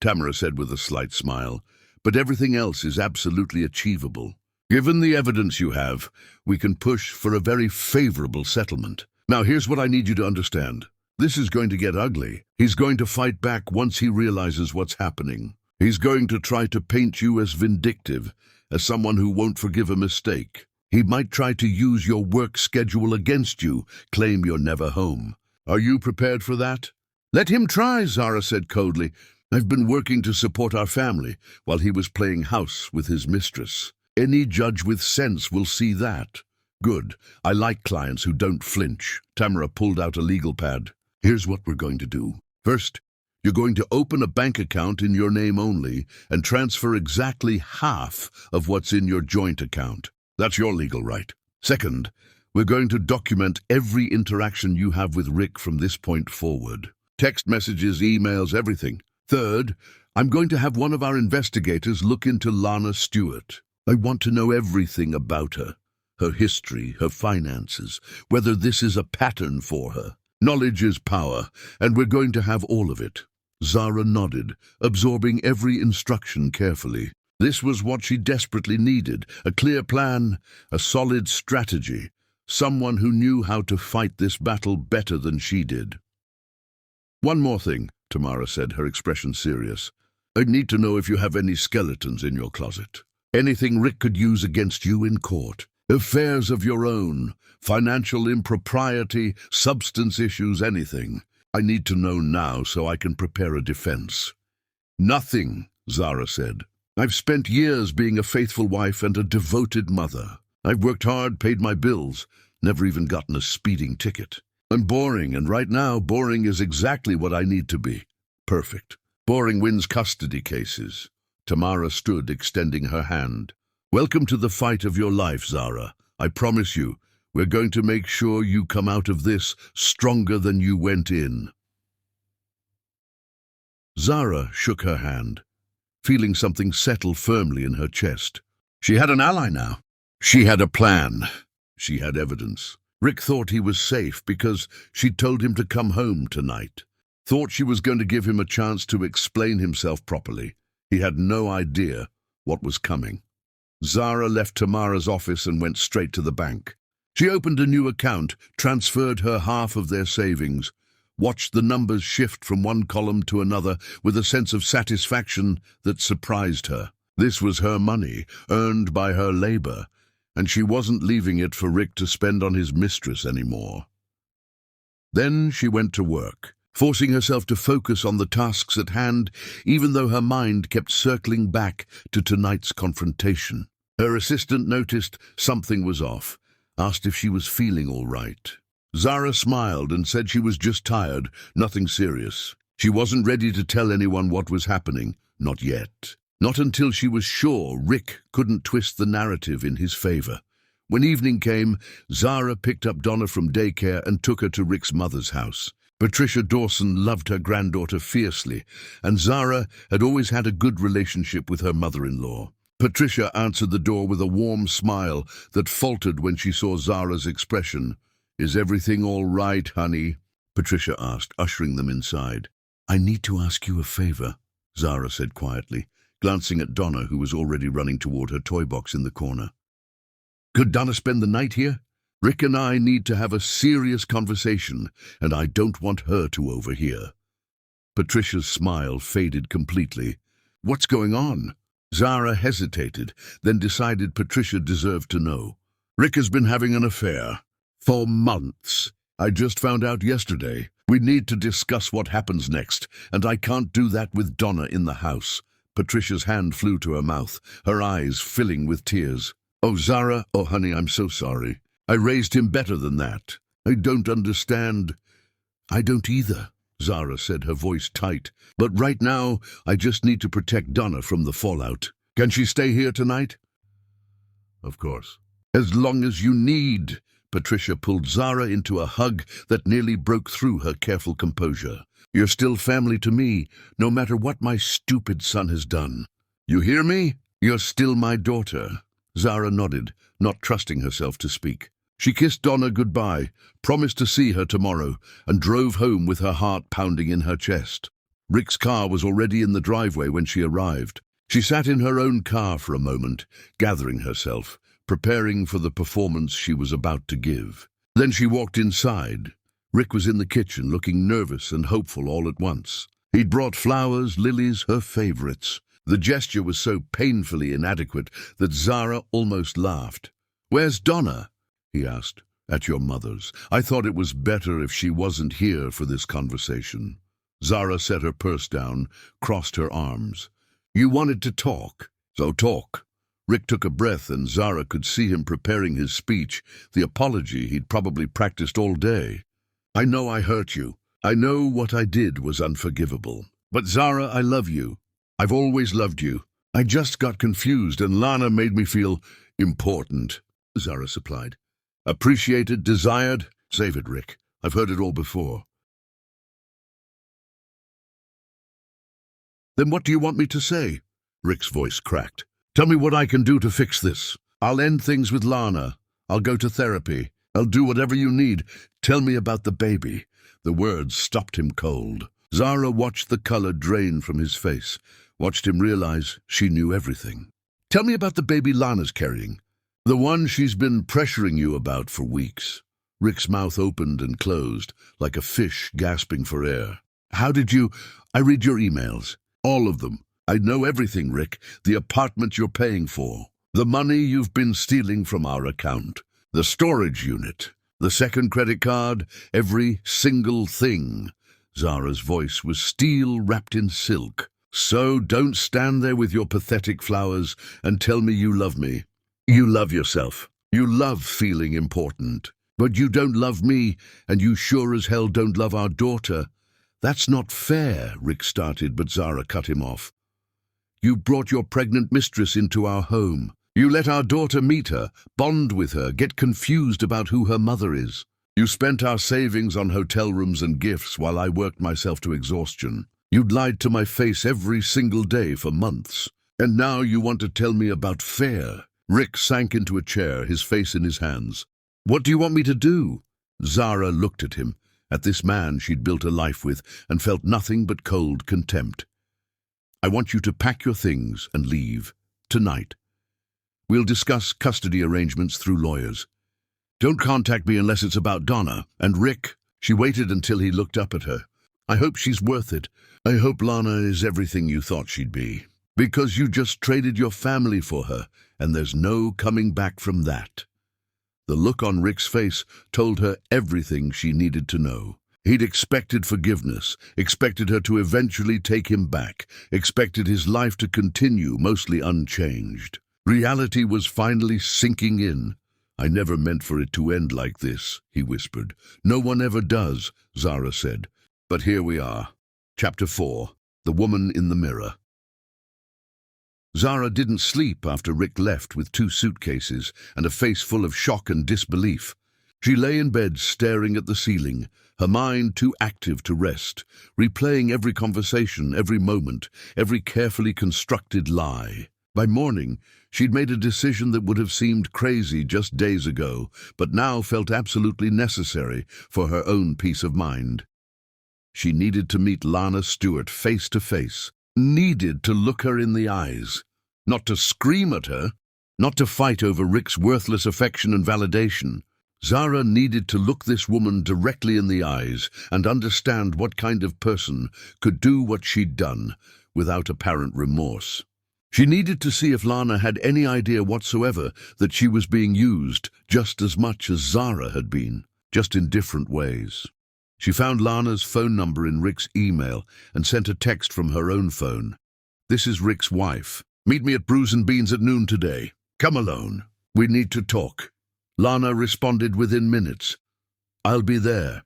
Tamara said with a slight smile, "but everything else is absolutely achievable. Given the evidence you have, we can push for a very favorable settlement. Now here's what I need you to understand. This is going to get ugly. He's going to fight back once he realizes what's happening. He's going to try to paint you as vindictive, as someone who won't forgive a mistake. He might try to use your work schedule against you, claim you're never home. Are you prepared for that?" "Let him try," Zara said coldly. "I've been working to support our family while he was playing house with his mistress. Any judge with sense will see that." "Good. I like clients who don't flinch." Tamara pulled out a legal pad. "Here's what we're going to do. First, you're going to open a bank account in your name only and transfer exactly half of what's in your joint account. That's your legal right. Second, we're going to document every interaction you have with Rick from this point forward. Text messages, emails, everything. Third, I'm going to have one of our investigators look into Lana Stewart. I want to know everything about her. Her history, her finances, whether this is a pattern for her. Knowledge is power, and we're going to have all of it." Zara nodded, absorbing every instruction carefully. This was what she desperately needed, a clear plan, a solid strategy, someone who knew how to fight this battle better than she did. "One more thing," Tamara said, her expression serious. "I need to know if you have any skeletons in your closet. Anything Rick could use against you in court. Affairs of your own, financial impropriety, substance issues, anything. I need to know now so I can prepare a defense." "Nothing," Zara said. "I've spent years being a faithful wife and a devoted mother. I've worked hard, paid my bills, never even gotten a speeding ticket. I'm boring, and right now, boring is exactly what I need to be. Perfect. Boring wins custody cases." Tamara stood, extending her hand. "Welcome to the fight of your life, Zara. I promise you, we're going to make sure you come out of this stronger than you went in." Zara shook her hand, feeling something settle firmly in her chest. She had an ally now. She had a plan. She had evidence. Rick thought he was safe because she'd told him to come home tonight. Thought she was going to give him a chance to explain himself properly. He had no idea what was coming. Zara left Tamara's office and went straight to the bank. She opened a new account, transferred her half of their savings, watched the numbers shift from one column to another with a sense of satisfaction that surprised her. This was her money, earned by her labor, and she wasn't leaving it for Rick to spend on his mistress anymore. Then she went to work, forcing herself to focus on the tasks at hand, even though her mind kept circling back to tonight's confrontation. Her assistant noticed something was off, asked if she was feeling all right. Zara smiled and said she was just tired, nothing serious. She wasn't ready to tell anyone what was happening, not yet. Not until she was sure Rick couldn't twist the narrative in his favor. When evening came, Zara picked up Donna from daycare and took her to Rick's mother's house. Patricia Dawson loved her granddaughter fiercely, and Zara had always had a good relationship with her mother-in-law. Patricia answered the door with a warm smile that faltered when she saw Zara's expression. "Is everything all right, honey?" Patricia asked, ushering them inside. "I need to ask you a favor," Zara said quietly, glancing at Donna, who was already running toward her toy box in the corner. "Could Donna spend the night here? Rick and I need to have a serious conversation, and I don't want her to overhear." Patricia's smile faded completely. "What's going on?" Zara hesitated, then decided Patricia deserved to know. "Rick has been having an affair. For months. I just found out yesterday. We need to discuss what happens next, and I can't do that with Donna in the house." Patricia's hand flew to her mouth, her eyes filling with tears. "Oh, Zara, oh, honey, I'm so sorry. I raised him better than that. I don't understand." "I don't either," Zara said, her voice tight. "But right now, I just need to protect Donna from the fallout. Can she stay here tonight?" "Of course." "As long as you need." Patricia pulled Zara into a hug that nearly broke through her careful composure. "You're still family to me, no matter what my stupid son has done. You hear me? You're still my daughter." Zara nodded, not trusting herself to speak. She kissed Donna goodbye, promised to see her tomorrow, and drove home with her heart pounding in her chest. Rick's car was already in the driveway when she arrived. She sat in her own car for a moment, gathering herself, preparing for the performance she was about to give. Then she walked inside. Rick was in the kitchen, looking nervous and hopeful all at once. He'd brought flowers, lilies, her favorites. The gesture was so painfully inadequate that Zara almost laughed. "Where's Donna?" he asked. "At your mother's. I thought it was better if she wasn't here for this conversation." Zara set her purse down, crossed her arms. "You wanted to talk, so talk." Rick took a breath, and Zara could see him preparing his speech, the apology he'd probably practiced all day. "I know I hurt you. I know what I did was unforgivable. But Zara, I love you. I've always loved you. I just got confused, and Lana made me feel important," Zara supplied. "Appreciated, desired? Save it, Rick. I've heard it all before." "Then what do you want me to say?" Rick's voice cracked. "Tell me what I can do to fix this. I'll end things with Lana. I'll go to therapy. I'll do whatever you need. Tell me about the baby." The words stopped him cold. Zara watched the color drain from his face, watched him realize she knew everything. "Tell me about the baby Lana's carrying. The one she's been pressuring you about for weeks." Rick's mouth opened and closed, like a fish gasping for air. "How did you—" "I read your emails. All of them. I know everything, Rick. The apartment you're paying for. The money you've been stealing from our account. The storage unit. The second credit card. Every single thing." Zara's voice was steel wrapped in silk. "So don't stand there with your pathetic flowers and tell me you love me. You love yourself. You love feeling important. But you don't love me, and you sure as hell don't love our daughter." "That's not fair," Rick started, but Zara cut him off. "You brought your pregnant mistress into our home. You let our daughter meet her, bond with her, get confused about who her mother is. You spent our savings on hotel rooms and gifts while I worked myself to exhaustion. You'd lied to my face every single day for months. And now you want to tell me about fair." Rick sank into a chair, his face in his hands. "What do you want me to do?" Zara looked at him, at this man she'd built a life with, and felt nothing but cold contempt. "I want you to pack your things and leave. Tonight. We'll discuss custody arrangements through lawyers. Don't contact me unless it's about Donna. And Rick," she waited until he looked up at her, "I hope she's worth it. I hope Lana is everything you thought she'd be. Because you just traded your family for her, and there's no coming back from that." The look on Rick's face told her everything she needed to know. He'd expected forgiveness, expected her to eventually take him back, expected his life to continue mostly unchanged. Reality was finally sinking in. I never meant for it to end like this, he whispered. No one ever does, Zara said. But here we are. Chapter 4. The Woman in the Mirror. Zara didn't sleep after Rick left with 2 suitcases and a face full of shock and disbelief. She lay in bed staring at the ceiling, her mind too active to rest, replaying every conversation, every moment, every carefully constructed lie. By morning, she'd made a decision that would have seemed crazy just days ago, but now felt absolutely necessary for her own peace of mind. She needed to meet Lana Stewart face to face, needed to look her in the eyes, not to scream at her, not to fight over Rick's worthless affection and validation. Zara needed to look this woman directly in the eyes and understand what kind of person could do what she'd done without apparent remorse. She needed to see if Lana had any idea whatsoever that she was being used just as much as Zara had been, just in different ways. She found Lana's phone number in Rick's email and sent a text from her own phone. This is Rick's wife. Meet me at Brews and Beans at noon today. Come alone. We need to talk. Lana responded within minutes. I'll be there.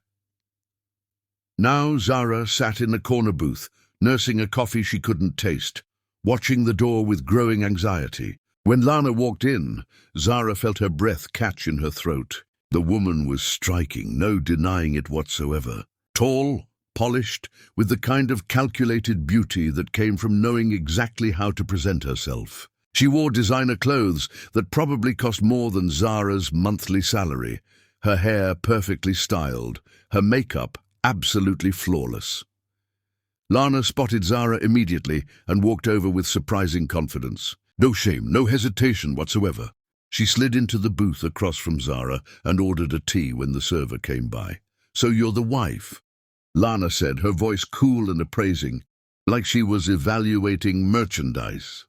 Now Zara sat in a corner booth, nursing a coffee she couldn't taste, watching the door with growing anxiety. When Lana walked in, Zara felt her breath catch in her throat. The woman was striking, no denying it whatsoever. Tall, polished, with the kind of calculated beauty that came from knowing exactly how to present herself. She wore designer clothes that probably cost more than Zara's monthly salary, her hair perfectly styled, her makeup absolutely flawless. Lana spotted Zara immediately and walked over with surprising confidence. No shame, no hesitation whatsoever. She slid into the booth across from Zara and ordered a tea when the server came by. So you're the wife? Lana said, her voice cool and appraising, like she was evaluating merchandise.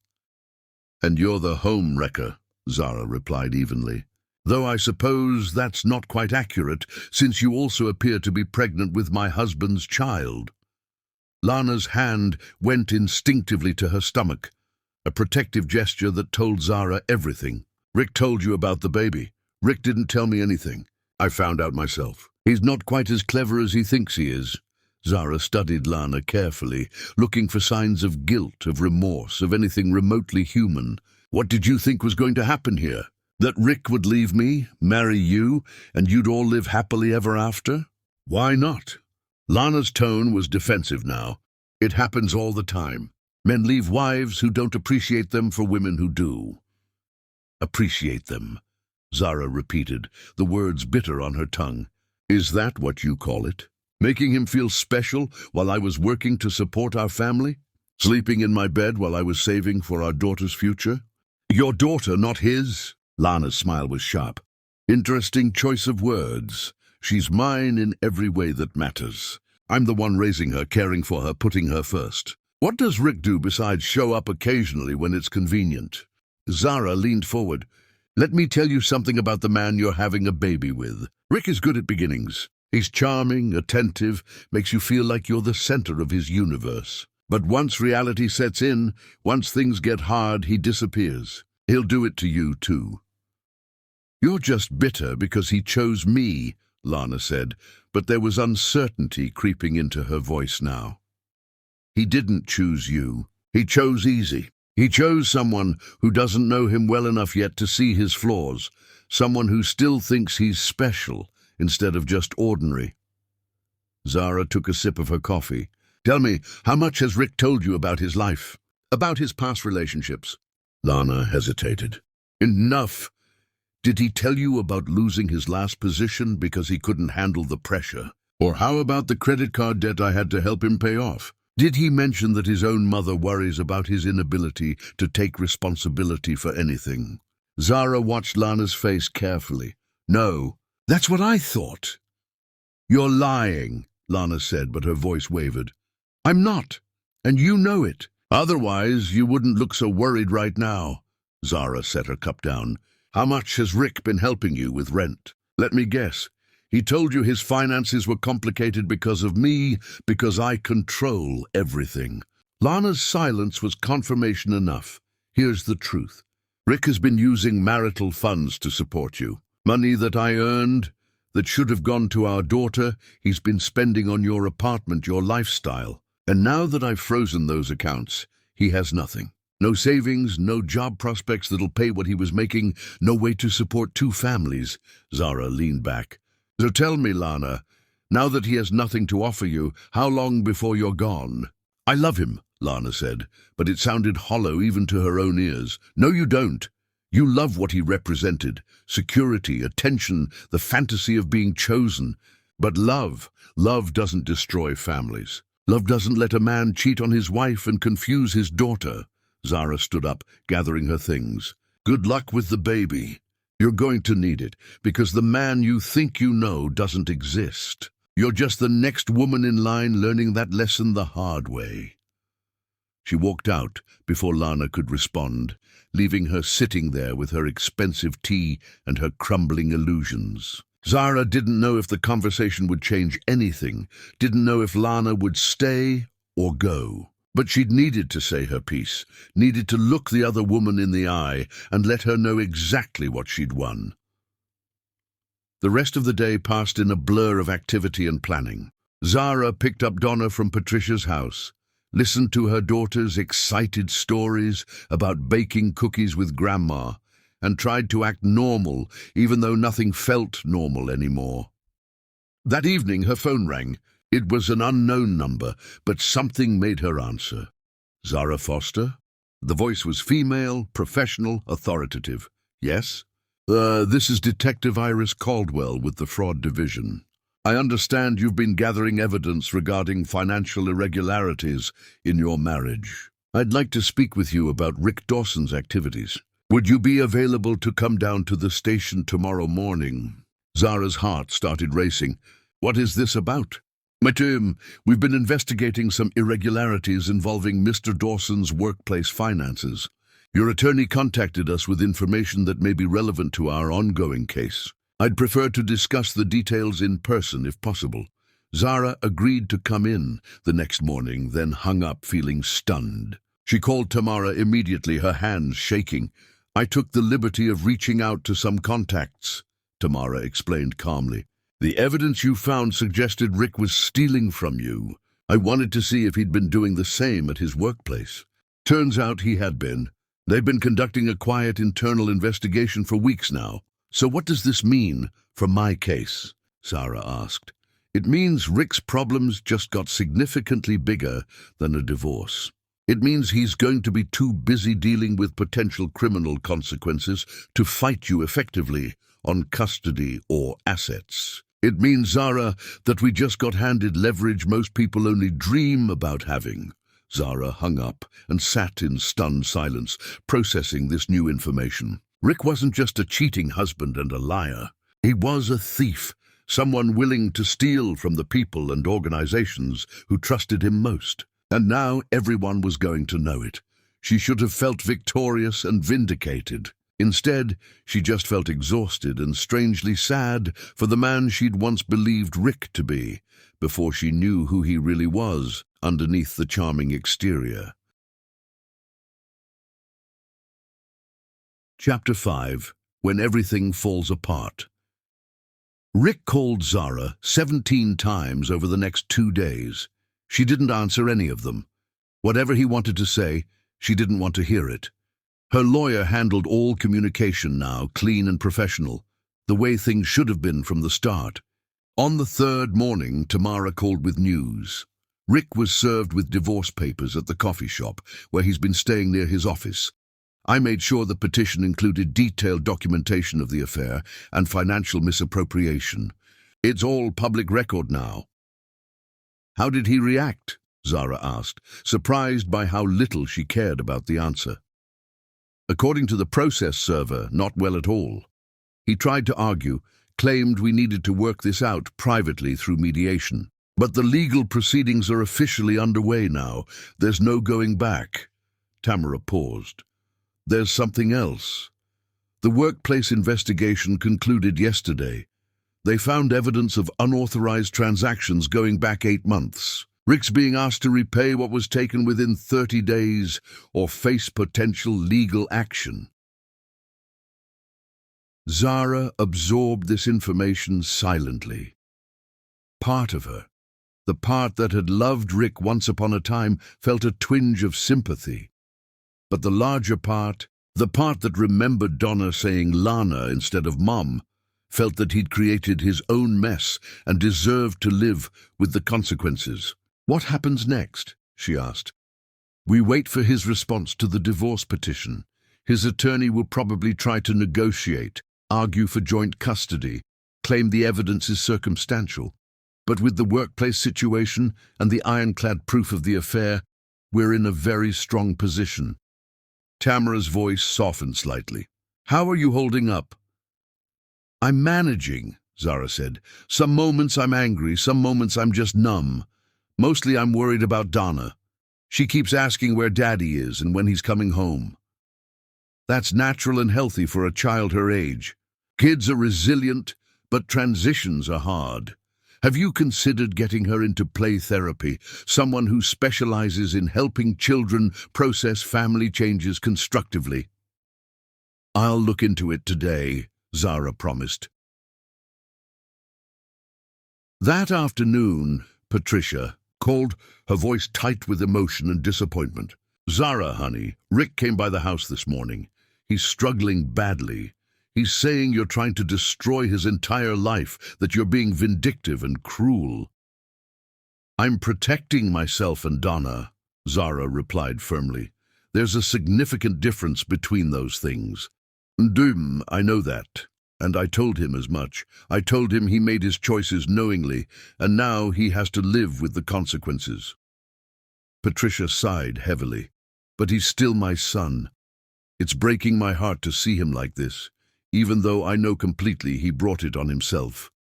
And you're the home wrecker, Zara replied evenly. Though I suppose that's not quite accurate, since you also appear to be pregnant with my husband's child. Lana's hand went instinctively to her stomach, a protective gesture that told Zara everything. Rick told you about the baby. Rick didn't tell me anything. I found out myself. He's not quite as clever as he thinks he is. Zara studied Lana carefully, looking for signs of guilt, of remorse, of anything remotely human. What did you think was going to happen here? That Rick would leave me, marry you, and you'd all live happily ever after? Why not? Lana's tone was defensive now. It happens all the time. Men leave wives who don't appreciate them for women who do. Appreciate them, Zara repeated, the words bitter on her tongue. Is that what you call it? Making him feel special while I was working to support our family? Sleeping in my bed while I was saving for our daughter's future? Your daughter, not his? Lana's smile was sharp. Interesting choice of words. She's mine in every way that matters. I'm the one raising her, caring for her, putting her first. What does Rick do besides show up occasionally when it's convenient? Zara leaned forward. Let me tell you something about the man you're having a baby with. Rick is good at beginnings. He's charming, attentive, makes you feel like you're the center of his universe. But once reality sets in, once things get hard, he disappears. He'll do it to you, too. You're just bitter because he chose me, Lana said, but there was uncertainty creeping into her voice now. He didn't choose you. He chose easy. He chose someone who doesn't know him well enough yet to see his flaws, someone who still thinks he's special instead of just ordinary. Zara took a sip of her coffee. Tell me, how much has Rick told you about his life? About his past relationships? Lana hesitated. Enough! Did he tell you about losing his last position because he couldn't handle the pressure? Or how about the credit card debt I had to help him pay off? Did he mention that his own mother worries about his inability to take responsibility for anything? Zara watched Lana's face carefully. No, that's what I thought. You're lying, Lana said, but her voice wavered. I'm not, and you know it. Otherwise, you wouldn't look so worried right now. Zara set her cup down. How much has Rick been helping you with rent? Let me guess. He told you his finances were complicated because of me, because I control everything. Lana's silence was confirmation enough. Here's the truth. Rick has been using marital funds to support you. Money that I earned, that should have gone to our daughter, he's been spending on your apartment, your lifestyle. And now that I've frozen those accounts, he has nothing. No savings, no job prospects that'll pay what he was making, no way to support two families. Zara leaned back. So tell me, Lana, now that he has nothing to offer you, how long before you're gone? I love him, Lana said, but it sounded hollow even to her own ears. No, you don't. You love what he represented, security, attention, the fantasy of being chosen. But love doesn't destroy families. Love doesn't let a man cheat on his wife and confuse his daughter. Zara stood up, gathering her things. Good luck with the baby. You're going to need it, because the man you think you know doesn't exist. You're just the next woman in line learning that lesson the hard way. She walked out before Lana could respond, leaving her sitting there with her expensive tea and her crumbling illusions. Zara didn't know if the conversation would change anything, didn't know if Lana would stay or go. But she'd needed to say her piece, needed to look the other woman in the eye and let her know exactly what she'd won. The rest of the day passed in a blur of activity and planning. Zara picked up Donna from Patricia's house, listened to her daughter's excited stories about baking cookies with Grandma, and tried to act normal, even though nothing felt normal anymore. That evening her phone rang. It was an unknown number, but something made her answer. Zara Foster? The voice was female, professional, authoritative. Yes? This is Detective Iris Caldwell with the Fraud Division. I understand you've been gathering evidence regarding financial irregularities in your marriage. I'd like to speak with you about Rick Dawson's activities. Would you be available to come down to the station tomorrow morning? Zara's heart started racing. What is this about? My team, we've been investigating some irregularities involving Mr. Dawson's workplace finances. Your attorney contacted us with information that may be relevant to our ongoing case. I'd prefer to discuss the details in person if possible. Zara agreed to come in the next morning, then hung up feeling stunned. She called Tamara immediately, her hands shaking. I took the liberty of reaching out to some contacts, Tamara explained calmly. The evidence you found suggested Rick was stealing from you. I wanted to see if he'd been doing the same at his workplace. Turns out he had been. They've been conducting a quiet internal investigation for weeks now. So what does this mean for my case? Zara asked. It means Rick's problems just got significantly bigger than a divorce. It means he's going to be too busy dealing with potential criminal consequences to fight you effectively on custody or assets. It means, Zara, that we just got handed leverage most people only dream about having. Zara hung up and sat in stunned silence, processing this new information. Rick wasn't just a cheating husband and a liar. He was a thief, someone willing to steal from the people and organizations who trusted him most. And now everyone was going to know it. She should have felt victorious and vindicated. Instead, she just felt exhausted and strangely sad for the man she'd once believed Rick to be, before she knew who he really was underneath the charming exterior. Chapter 5. When Everything Falls Apart. Rick called Zara 17 times over the next 2 days. She didn't answer any of them. Whatever he wanted to say, she didn't want to hear it. Her lawyer handled all communication now, clean and professional, the way things should have been from the start. On the third morning, Tamara called with news. Rick was served with divorce papers at the coffee shop, where he's been staying near his office. I made sure the petition included detailed documentation of the affair and financial misappropriation. It's all public record now. How did he react? Zara asked, surprised by how little she cared about the answer. According to the process server, not well at all. He tried to argue, claimed we needed to work this out privately through mediation. But the legal proceedings are officially underway now. There's no going back. Tamara paused. There's something else. The workplace investigation concluded yesterday. They found evidence of unauthorized transactions going back 8 months. Rick's being asked to repay what was taken within 30 days or face potential legal action. Zara absorbed this information silently. Part of her, the part that had loved Rick once upon a time, felt a twinge of sympathy. But the larger part, the part that remembered Donna saying Lana instead of Mom, felt that he'd created his own mess and deserved to live with the consequences. "What happens next?" she asked. "We wait for his response to the divorce petition. His attorney will probably try to negotiate, argue for joint custody, claim the evidence is circumstantial. But with the workplace situation and the ironclad proof of the affair, we're in a very strong position." Tamara's voice softened slightly. "How are you holding up?" "I'm managing," Zara said. "Some moments I'm angry, some moments I'm just numb. Mostly I'm worried about Donna. She keeps asking where Daddy is and when he's coming home. That's natural and healthy for a child her age. Kids are resilient, but transitions are hard. Have you considered getting her into play therapy, someone who specializes in helping children process family changes constructively?" "I'll look into it today," Zara promised. That afternoon, Patricia called, her voice tight with emotion and disappointment. "Zara, honey, Rick came by the house this morning. He's struggling badly. He's saying you're trying to destroy his entire life, that you're being vindictive and cruel." "I'm protecting myself and Donna," Zara replied firmly. "There's a significant difference between those things." I know that. And I told him as much. I told him he made his choices knowingly, and now he has to live with the consequences." Patricia sighed heavily. "But he's still my son. It's breaking my heart to see him like this, even though I know completely he brought it on himself."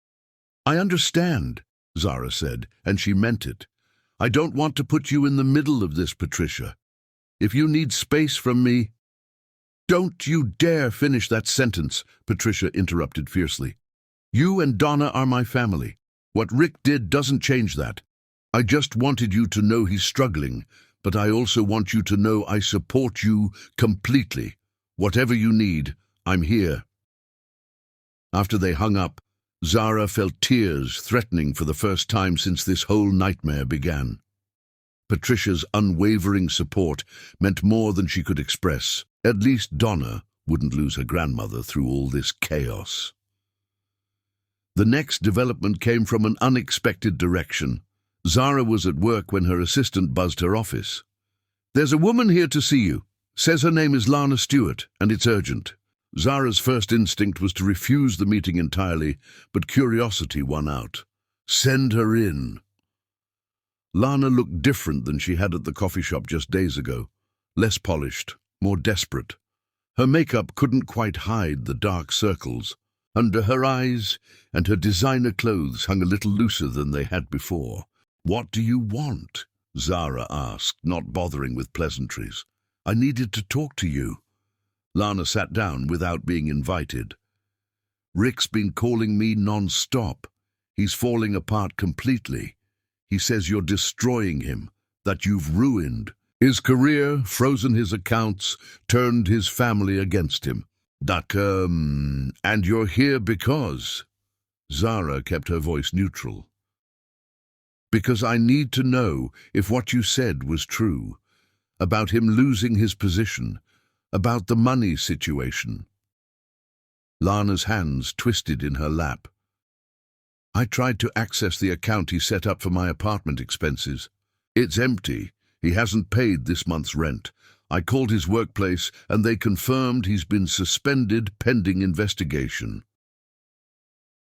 "I understand," Zara said, and she meant it. "I don't want to put you in the middle of this, Patricia. If you need space from me—" "Don't you dare finish that sentence," Patricia interrupted fiercely. "You and Donna are my family. What Rick did doesn't change that. I just wanted you to know he's struggling, but I also want you to know I support you completely. Whatever you need, I'm here." After they hung up, Zara felt tears threatening for the first time since this whole nightmare began. Patricia's unwavering support meant more than she could express. At least Donna wouldn't lose her grandmother through all this chaos. The next development came from an unexpected direction. Zara was at work when her assistant buzzed her office. "There's a woman here to see you. Says her name is Lana Stewart, and it's urgent." Zara's first instinct was to refuse the meeting entirely, but curiosity won out. "Send her in." Lana looked different than she had at the coffee shop just days ago. Less polished, more desperate. Her makeup couldn't quite hide the dark circles under her eyes, and her designer clothes hung a little looser than they had before. "What do you want?" Zara asked, not bothering with pleasantries. "I needed to talk to you." Lana sat down without being invited. "Rick's been calling me non-stop. He's falling apart completely. He says you're destroying him, that you've ruined his career, frozen his accounts, turned his family against him. And you're here because—" Zara kept her voice neutral. "Because I need to know if what you said was true, about him losing his position, about the money situation." Lana's hands twisted in her lap. "I tried to access the account he set up for my apartment expenses. It's empty. He hasn't paid this month's rent. I called his workplace and they confirmed he's been suspended pending investigation."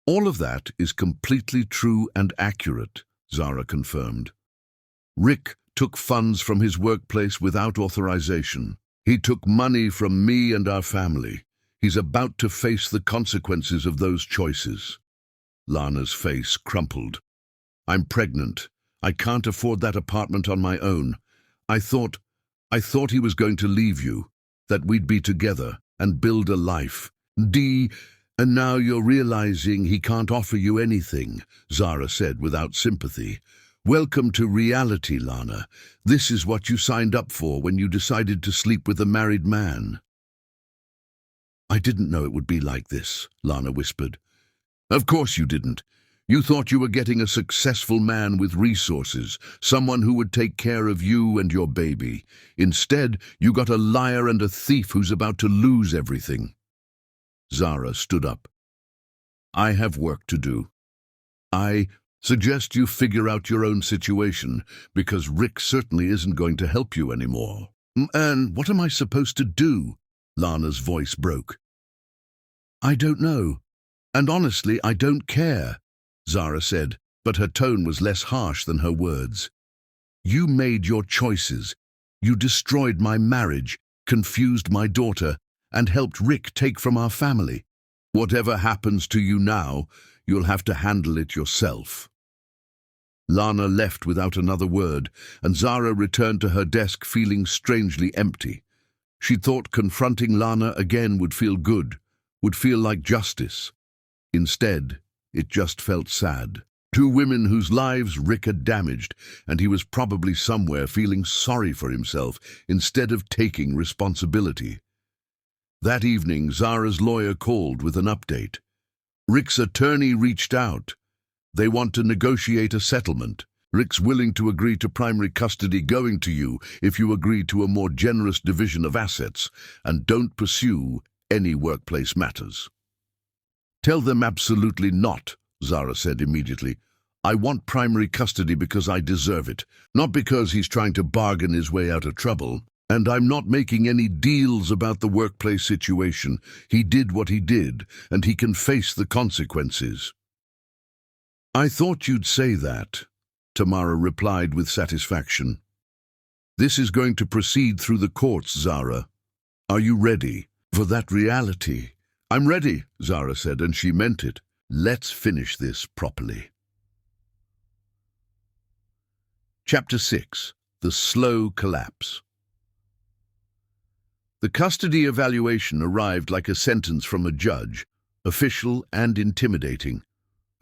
"All of that is completely true and accurate," Zara confirmed. "Rick took funds from his workplace without authorization. He took money from me and our family. He's about to face the consequences of those choices." Lana's face crumpled. "I'm pregnant. I can't afford that apartment on my own. I thought he was going to leave you, that we'd be together and build a life. And now you're realizing he can't offer you anything," Zara said without sympathy. "Welcome to reality, Lana. This is what you signed up for when you decided to sleep with a married man." I didn't know it would be like this, Lana whispered. Of course you didn't. You thought you were getting a successful man with resources, someone who would take care of you and your baby. Instead, you got a liar and a thief who's about to lose everything. Zara stood up. I have work to do. I suggest you figure out your own situation, because Rick certainly isn't going to help you anymore. And what am I supposed to do? Lana's voice broke. I don't know. And honestly, I don't care, Zara said, but her tone was less harsh than her words. You made your choices. You destroyed my marriage, confused my daughter, and helped Rick take from our family. Whatever happens to you now, you'll have to handle it yourself. Lana left without another word, and Zara returned to her desk feeling strangely empty. She thought confronting Lana again would feel good, would feel like justice. Instead, it just felt sad. Two women whose lives Rick had damaged, and he was probably somewhere feeling sorry for himself instead of taking responsibility. That evening, Zara's lawyer called with an update. Rick's attorney reached out. They want to negotiate a settlement. Rick's willing to agree to primary custody going to you if you agree to a more generous division of assets and don't pursue any workplace matters. Tell them absolutely not, Zara said immediately. I want primary custody because I deserve it, not because he's trying to bargain his way out of trouble. And I'm not making any deals about the workplace situation. He did what he did, and he can face the consequences. I thought you'd say that, Tamara replied with satisfaction. This is going to proceed through the courts, Zara. Are you ready for that reality? I'm ready, Zara said, and she meant it. Let's finish this properly. Chapter 6. The Slow Collapse. The custody evaluation arrived like a sentence from a judge, official and intimidating.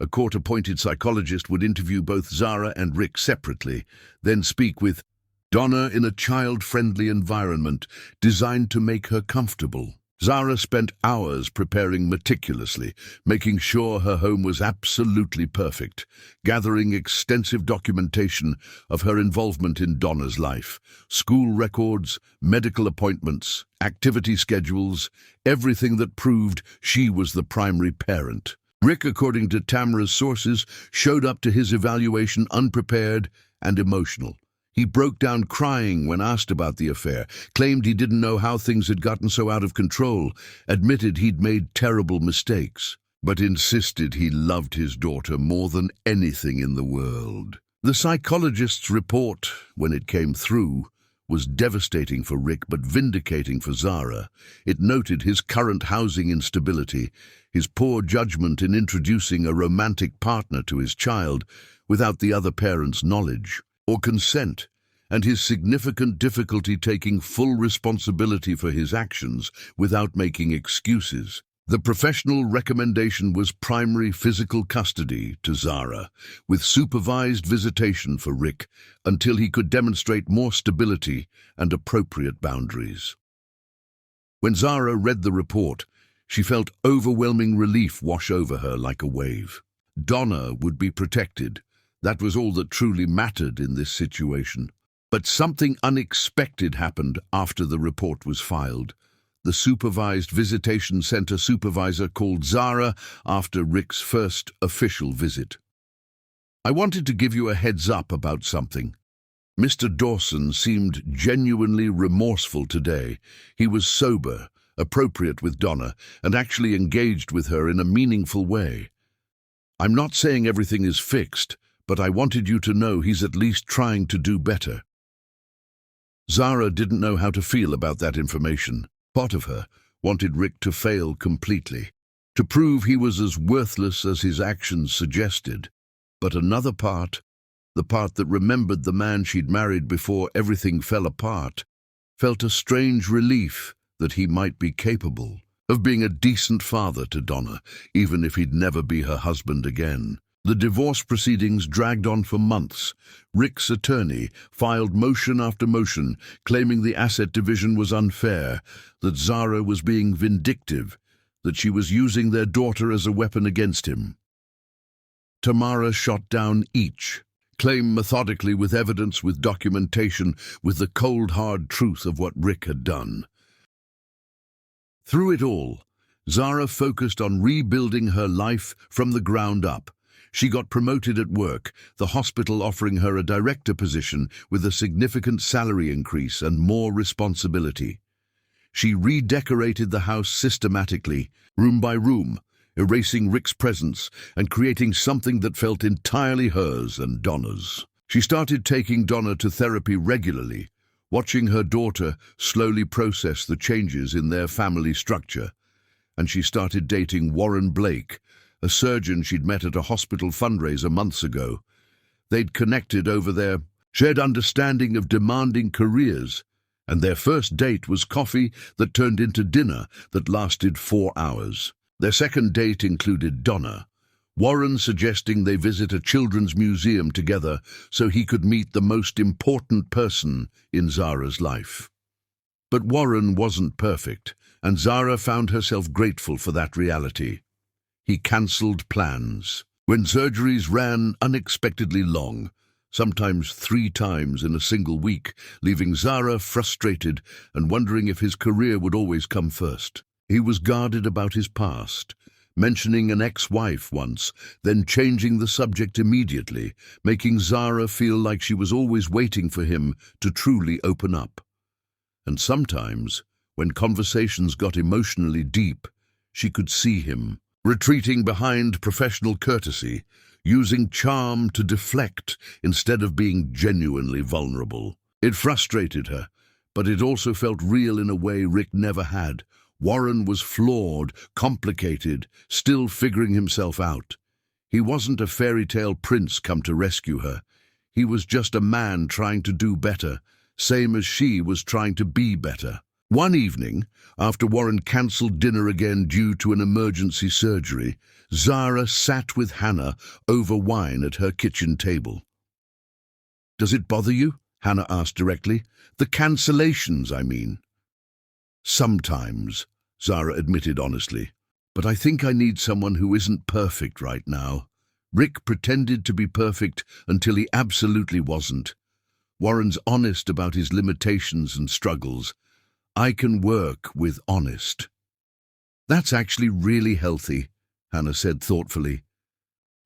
A court-appointed psychologist would interview both Zara and Rick separately, then speak with Donna in a child-friendly environment designed to make her comfortable. Zara spent hours preparing meticulously, making sure her home was absolutely perfect, gathering extensive documentation of her involvement in Donna's life, school records, medical appointments, activity schedules, everything that proved she was the primary parent. Rick, according to Tamara's sources, showed up to his evaluation unprepared and emotional. He broke down crying when asked about the affair, claimed he didn't know how things had gotten so out of control, admitted he'd made terrible mistakes, but insisted he loved his daughter more than anything in the world. The psychologist's report, when it came through, was devastating for Rick but vindicating for Zara. It noted his current housing instability, his poor judgment in introducing a romantic partner to his child without the other parent's knowledge or consent, and his significant difficulty taking full responsibility for his actions without making excuses. The professional recommendation was primary physical custody to Zara, with supervised visitation for Rick until he could demonstrate more stability and appropriate boundaries. When Zara read the report, she felt overwhelming relief wash over her like a wave. Donna would be protected. That was all that truly mattered in this situation. But something unexpected happened after the report was filed. The supervised visitation center supervisor called Zara after Rick's first official visit. I wanted to give you a heads up about something. Mr. Dawson seemed genuinely remorseful today. He was sober, appropriate with Donna, and actually engaged with her in a meaningful way. I'm not saying everything is fixed, but I wanted you to know he's at least trying to do better. Zara didn't know how to feel about that information. Part of her wanted Rick to fail completely, to prove he was as worthless as his actions suggested. But another part, the part that remembered the man she'd married before everything fell apart, felt a strange relief that he might be capable of being a decent father to Donna, even if he'd never be her husband again. The divorce proceedings dragged on for months. Rick's attorney filed motion after motion, claiming the asset division was unfair, that Zara was being vindictive, that she was using their daughter as a weapon against him. Tamara shot down each claim methodically, with evidence, with documentation, with the cold, hard truth of what Rick had done. Through it all, Zara focused on rebuilding her life from the ground up. She got promoted at work, the hospital offering her a director position with a significant salary increase and more responsibility. She redecorated the house systematically, room by room, erasing Rick's presence and creating something that felt entirely hers and Donna's. She started taking Donna to therapy regularly, watching her daughter slowly process the changes in their family structure. And she started dating Warren Blake, a surgeon she'd met at a hospital fundraiser months ago. They'd connected over their shared understanding of demanding careers, and their first date was coffee that turned into dinner that lasted 4 hours. Their second date included Donna, Warren suggesting they visit a children's museum together so he could meet the most important person in Zara's life. But Warren wasn't perfect, and Zara found herself grateful for that reality. He cancelled plans. When surgeries ran unexpectedly long, sometimes 3 times in a single week, leaving Zara frustrated and wondering if his career would always come first. He was guarded about his past, mentioning an ex-wife once, then changing the subject immediately, making Zara feel like she was always waiting for him to truly open up. And sometimes, when conversations got emotionally deep, she could see him, retreating behind professional courtesy, using charm to deflect instead of being genuinely vulnerable. It frustrated her, but it also felt real in a way Rick never had. Warren was flawed, complicated, still figuring himself out. He wasn't a fairy tale prince come to rescue her. He was just a man trying to do better, same as she was trying to be better. One evening, after Warren cancelled dinner again due to an emergency surgery, Zara sat with Hannah over wine at her kitchen table. "Does it bother you?" Hannah asked directly. "The cancellations, I mean." "Sometimes," Zara admitted honestly, "but I think I need someone who isn't perfect right now." Rick pretended to be perfect until he absolutely wasn't. Warren's honest about his limitations and struggles. "I can work with honest." "That's actually really healthy," Hannah said thoughtfully.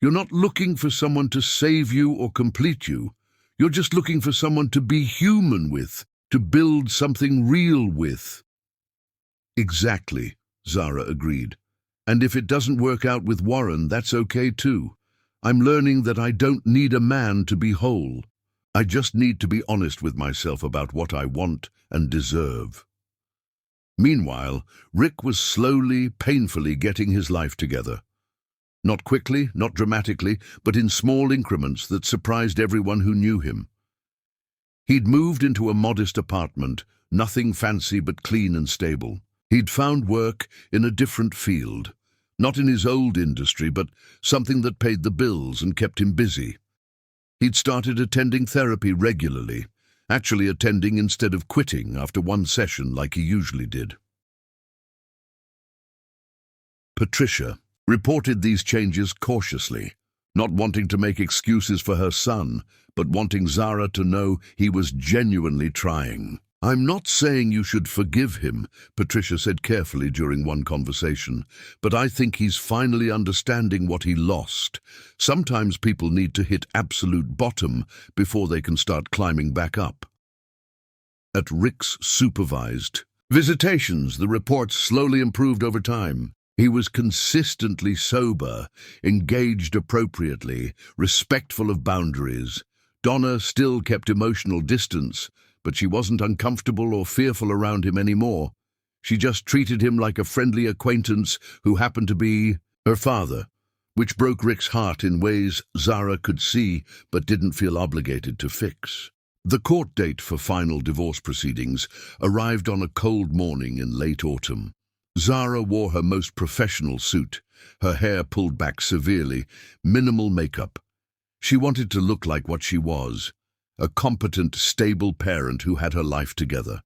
"You're not looking for someone to save you or complete you. You're just looking for someone to be human with, to build something real with." "Exactly," Zara agreed. "And if it doesn't work out with Warren, that's okay too. I'm learning that I don't need a man to be whole. I just need to be honest with myself about what I want and deserve." Meanwhile, Rick was slowly, painfully getting his life together. Not quickly, not dramatically, but in small increments that surprised everyone who knew him. He'd moved into a modest apartment, nothing fancy but clean and stable. He'd found work in a different field, not in his old industry, but something that paid the bills and kept him busy. He'd started attending therapy regularly, actually attending instead of quitting after one session like he usually did. Patricia reported these changes cautiously, not wanting to make excuses for her son, but wanting Zara to know he was genuinely trying. "I'm not saying you should forgive him," Patricia said carefully during one conversation, "but I think he's finally understanding what he lost. Sometimes people need to hit absolute bottom before they can start climbing back up." At Rick's supervised visitations, the reports slowly improved over time. He was consistently sober, engaged appropriately, respectful of boundaries. Donna still kept emotional distance, but she wasn't uncomfortable or fearful around him anymore. She just treated him like a friendly acquaintance who happened to be her father, which broke Rick's heart in ways Zara could see but didn't feel obligated to fix. The court date for final divorce proceedings arrived on a cold morning in late autumn. Zara wore her most professional suit, her hair pulled back severely, minimal makeup. She wanted to look like what she was, a competent, stable parent who had her life together.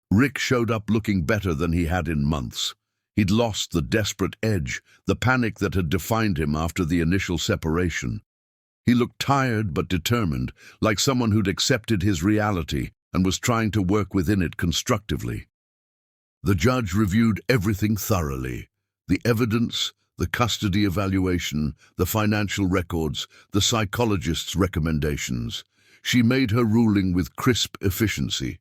Rick showed up looking better than he had in months. He'd lost the desperate edge, the panic that had defined him after the initial separation. He looked tired but determined, like someone who'd accepted his reality and was trying to work within it constructively. The judge reviewed everything thoroughly: the evidence, the custody evaluation, the financial records, the psychologist's recommendations. She made her ruling with crisp efficiency.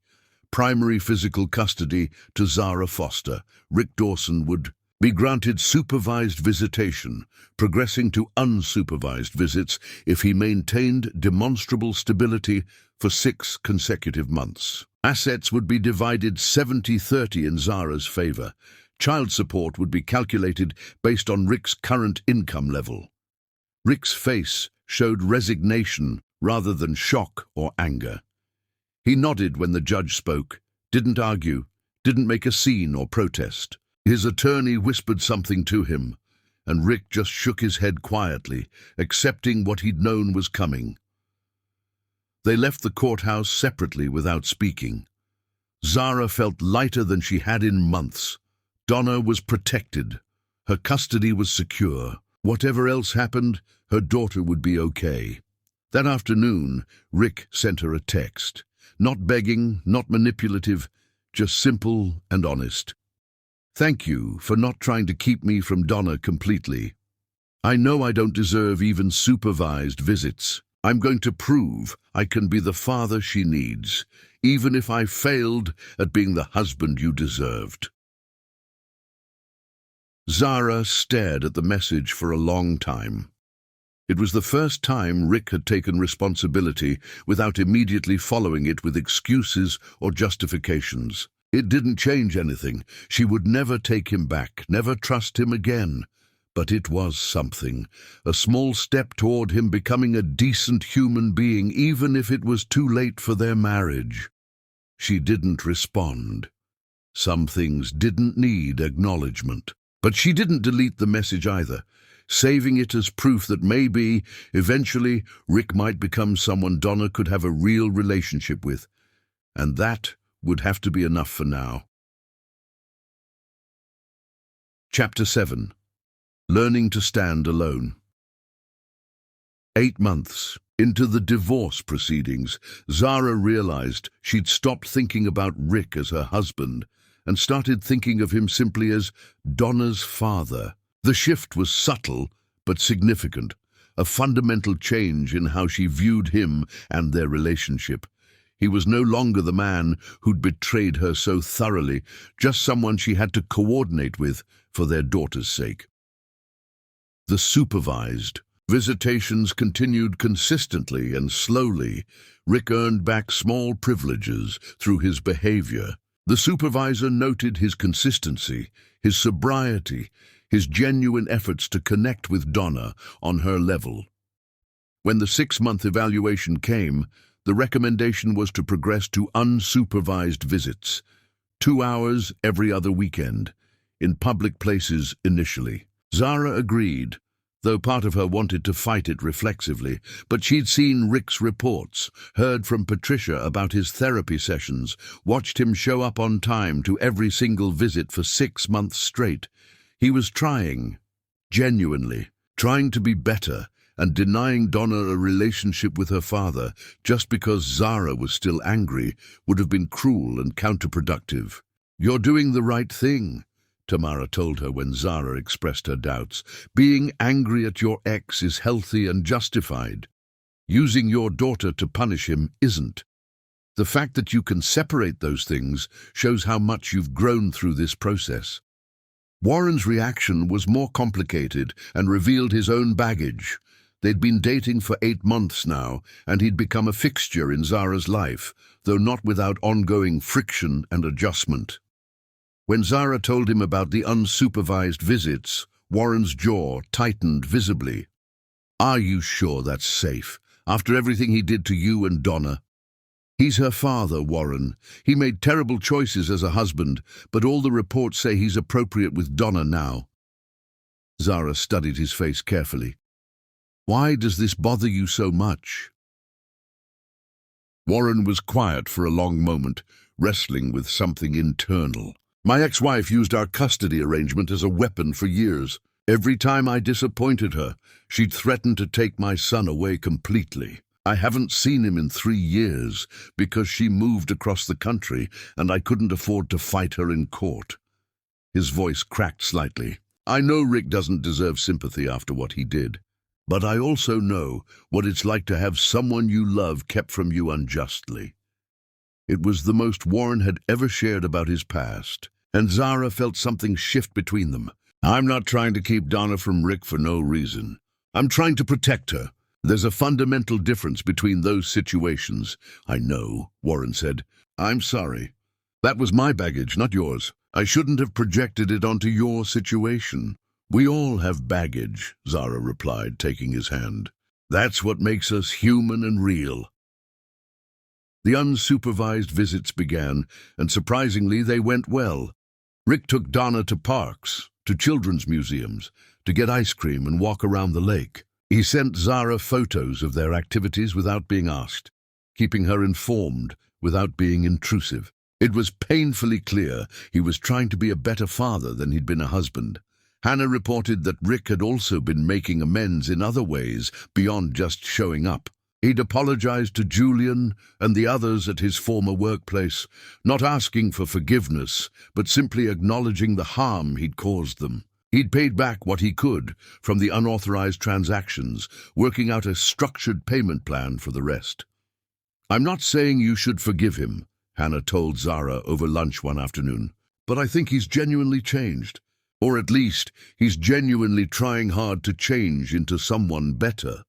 Primary physical custody to Zara Foster. Rick Dawson would be granted supervised visitation, progressing to unsupervised visits if he maintained demonstrable stability for 6 consecutive months. Assets would be divided 70-30 in Zara's favor. Child support would be calculated based on Rick's current income level. Rick's face showed resignation rather than shock or anger. He nodded when the judge spoke, didn't argue, didn't make a scene or protest. His attorney whispered something to him, and Rick just shook his head quietly, accepting what he'd known was coming. They left the courthouse separately without speaking. Zara felt lighter than she had in months. Donna was protected. Her custody was secure. Whatever else happened, her daughter would be okay. That afternoon, Rick sent her a text. Not begging, not manipulative, just simple and honest. "Thank you for not trying to keep me from Donna completely. I know I don't deserve even supervised visits. I'm going to prove I can be the father she needs, even if I failed at being the husband you deserved." Zara stared at the message for a long time. It was the first time Rick had taken responsibility without immediately following it with excuses or justifications. It didn't change anything. She would never take him back, never trust him again. But it was something, a small step toward him becoming a decent human being, even if it was too late for their marriage. She didn't respond. Some things didn't need acknowledgement. But she didn't delete the message either, saving it as proof that maybe, eventually, Rick might become someone Donna could have a real relationship with. And that would have to be enough for now. Chapter 7. Learning to Stand Alone. 8 months into the divorce proceedings, Zara realized she'd stopped thinking about Rick as her husband and started thinking of him simply as Donna's father. The shift was subtle but significant, a fundamental change in how she viewed him and their relationship. He was no longer the man who'd betrayed her so thoroughly, just someone she had to coordinate with for their daughter's sake. The supervised visitations continued consistently and slowly. Rick earned back small privileges through his behavior. The supervisor noted his consistency, his sobriety, his genuine efforts to connect with Donna on her level. When the 6-month evaluation came, the recommendation was to progress to unsupervised visits, 2 hours every other weekend, in public places initially. Zara agreed, though part of her wanted to fight it reflexively, but she'd seen Rick's reports, heard from Patricia about his therapy sessions, watched him show up on time to every single visit for 6 months straight. He was trying, genuinely, trying to be better, and denying Donna a relationship with her father just because Zara was still angry would have been cruel and counterproductive. "You're doing the right thing," Tamara told her when Zara expressed her doubts. "Being angry at your ex is healthy and justified. Using your daughter to punish him isn't. The fact that you can separate those things shows how much you've grown through this process." Warren's reaction was more complicated and revealed his own baggage. They'd been dating for 8 months now, and he'd become a fixture in Zara's life, though not without ongoing friction and adjustment. When Zara told him about the unsupervised visits, Warren's jaw tightened visibly. "Are you sure that's safe, after everything he did to you and Donna?" "He's her father, Warren. He made terrible choices as a husband, but all the reports say he's appropriate with Donna now." Zara studied his face carefully. Why does this bother you so much? Warren was quiet for a long moment, wrestling with something internal. My ex-wife used our custody arrangement as a weapon for years. Every time I disappointed her, she'd threaten to take my son away completely. I haven't seen him in 3 years because she moved across the country and I couldn't afford to fight her in court. His voice cracked slightly. I know Rick doesn't deserve sympathy after what he did, but I also know what it's like to have someone you love kept from you unjustly. It was the most Warren had ever shared about his past, and Zara felt something shift between them. I'm not trying to keep Donna from Rick for no reason. I'm trying to protect her. There's a fundamental difference between those situations. I know, Warren said. I'm sorry. That was my baggage, not yours. I shouldn't have projected it onto your situation. We all have baggage, Zara replied, taking his hand. That's what makes us human and real. The unsupervised visits began, and surprisingly they went well. Rick took Donna to parks, to children's museums, to get ice cream and walk around the lake. He sent Zara photos of their activities without being asked, keeping her informed without being intrusive. It was painfully clear he was trying to be a better father than he'd been a husband. Hannah reported that Rick had also been making amends in other ways beyond just showing up. He'd apologized to Julian and the others at his former workplace, not asking for forgiveness, but simply acknowledging the harm he'd caused them. He'd paid back what he could from the unauthorized transactions, working out a structured payment plan for the rest. I'm not saying you should forgive him, Hannah told Zara over lunch one afternoon, but I think he's genuinely changed. Or at least, he's genuinely trying hard to change into someone better.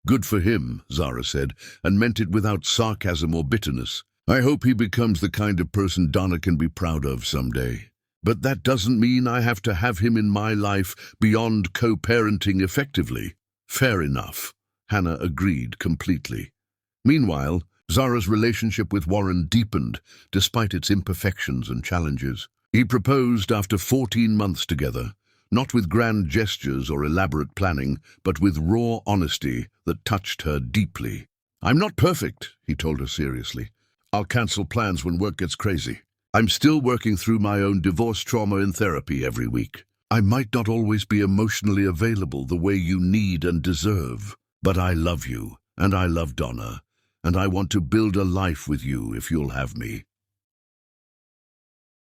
Good for him, Zara said, and meant it without sarcasm or bitterness. I hope he becomes the kind of person Donna can be proud of someday. But that doesn't mean I have to have him in my life beyond co-parenting effectively. Fair enough, Hannah agreed completely. Meanwhile, Zara's relationship with Warren deepened, despite its imperfections and challenges. He proposed after 14 months together, not with grand gestures or elaborate planning, but with raw honesty that touched her deeply. I'm not perfect, he told her seriously. I'll cancel plans when work gets crazy. I'm still working through my own divorce trauma in therapy every week. I might not always be emotionally available the way you need and deserve, but I love you, and I love Donna, and I want to build a life with you if you'll have me.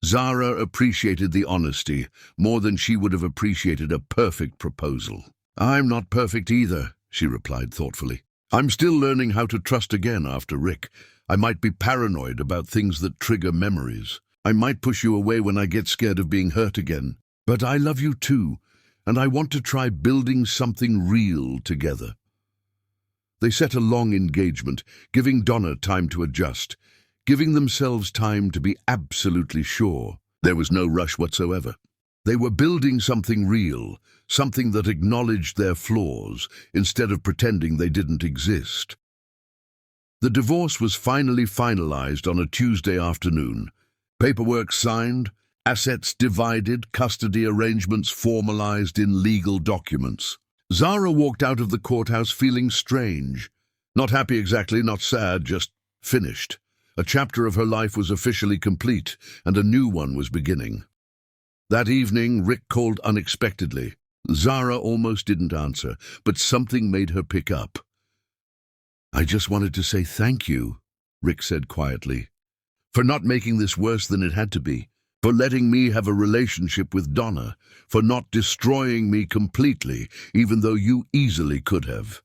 Zara appreciated the honesty more than she would have appreciated a perfect proposal. I'm not perfect either, she replied thoughtfully. I'm still learning how to trust again after Rick. I might be paranoid about things that trigger memories. I might push you away when I get scared of being hurt again. But I love you too, and I want to try building something real together. They set a long engagement, giving Donna time to adjust, giving themselves time to be absolutely sure. There was no rush whatsoever. They were building something real, something that acknowledged their flaws instead of pretending they didn't exist. The divorce was finally finalized on a Tuesday afternoon. Paperwork signed, assets divided, custody arrangements formalized in legal documents. Zara walked out of the courthouse feeling strange. Not happy exactly, not sad, just finished. A chapter of her life was officially complete, and a new one was beginning. That evening, Rick called unexpectedly. Zara almost didn't answer, but something made her pick up. I just wanted to say thank you, Rick said quietly, for not making this worse than it had to be, for letting me have a relationship with Donna, for not destroying me completely, even though you easily could have.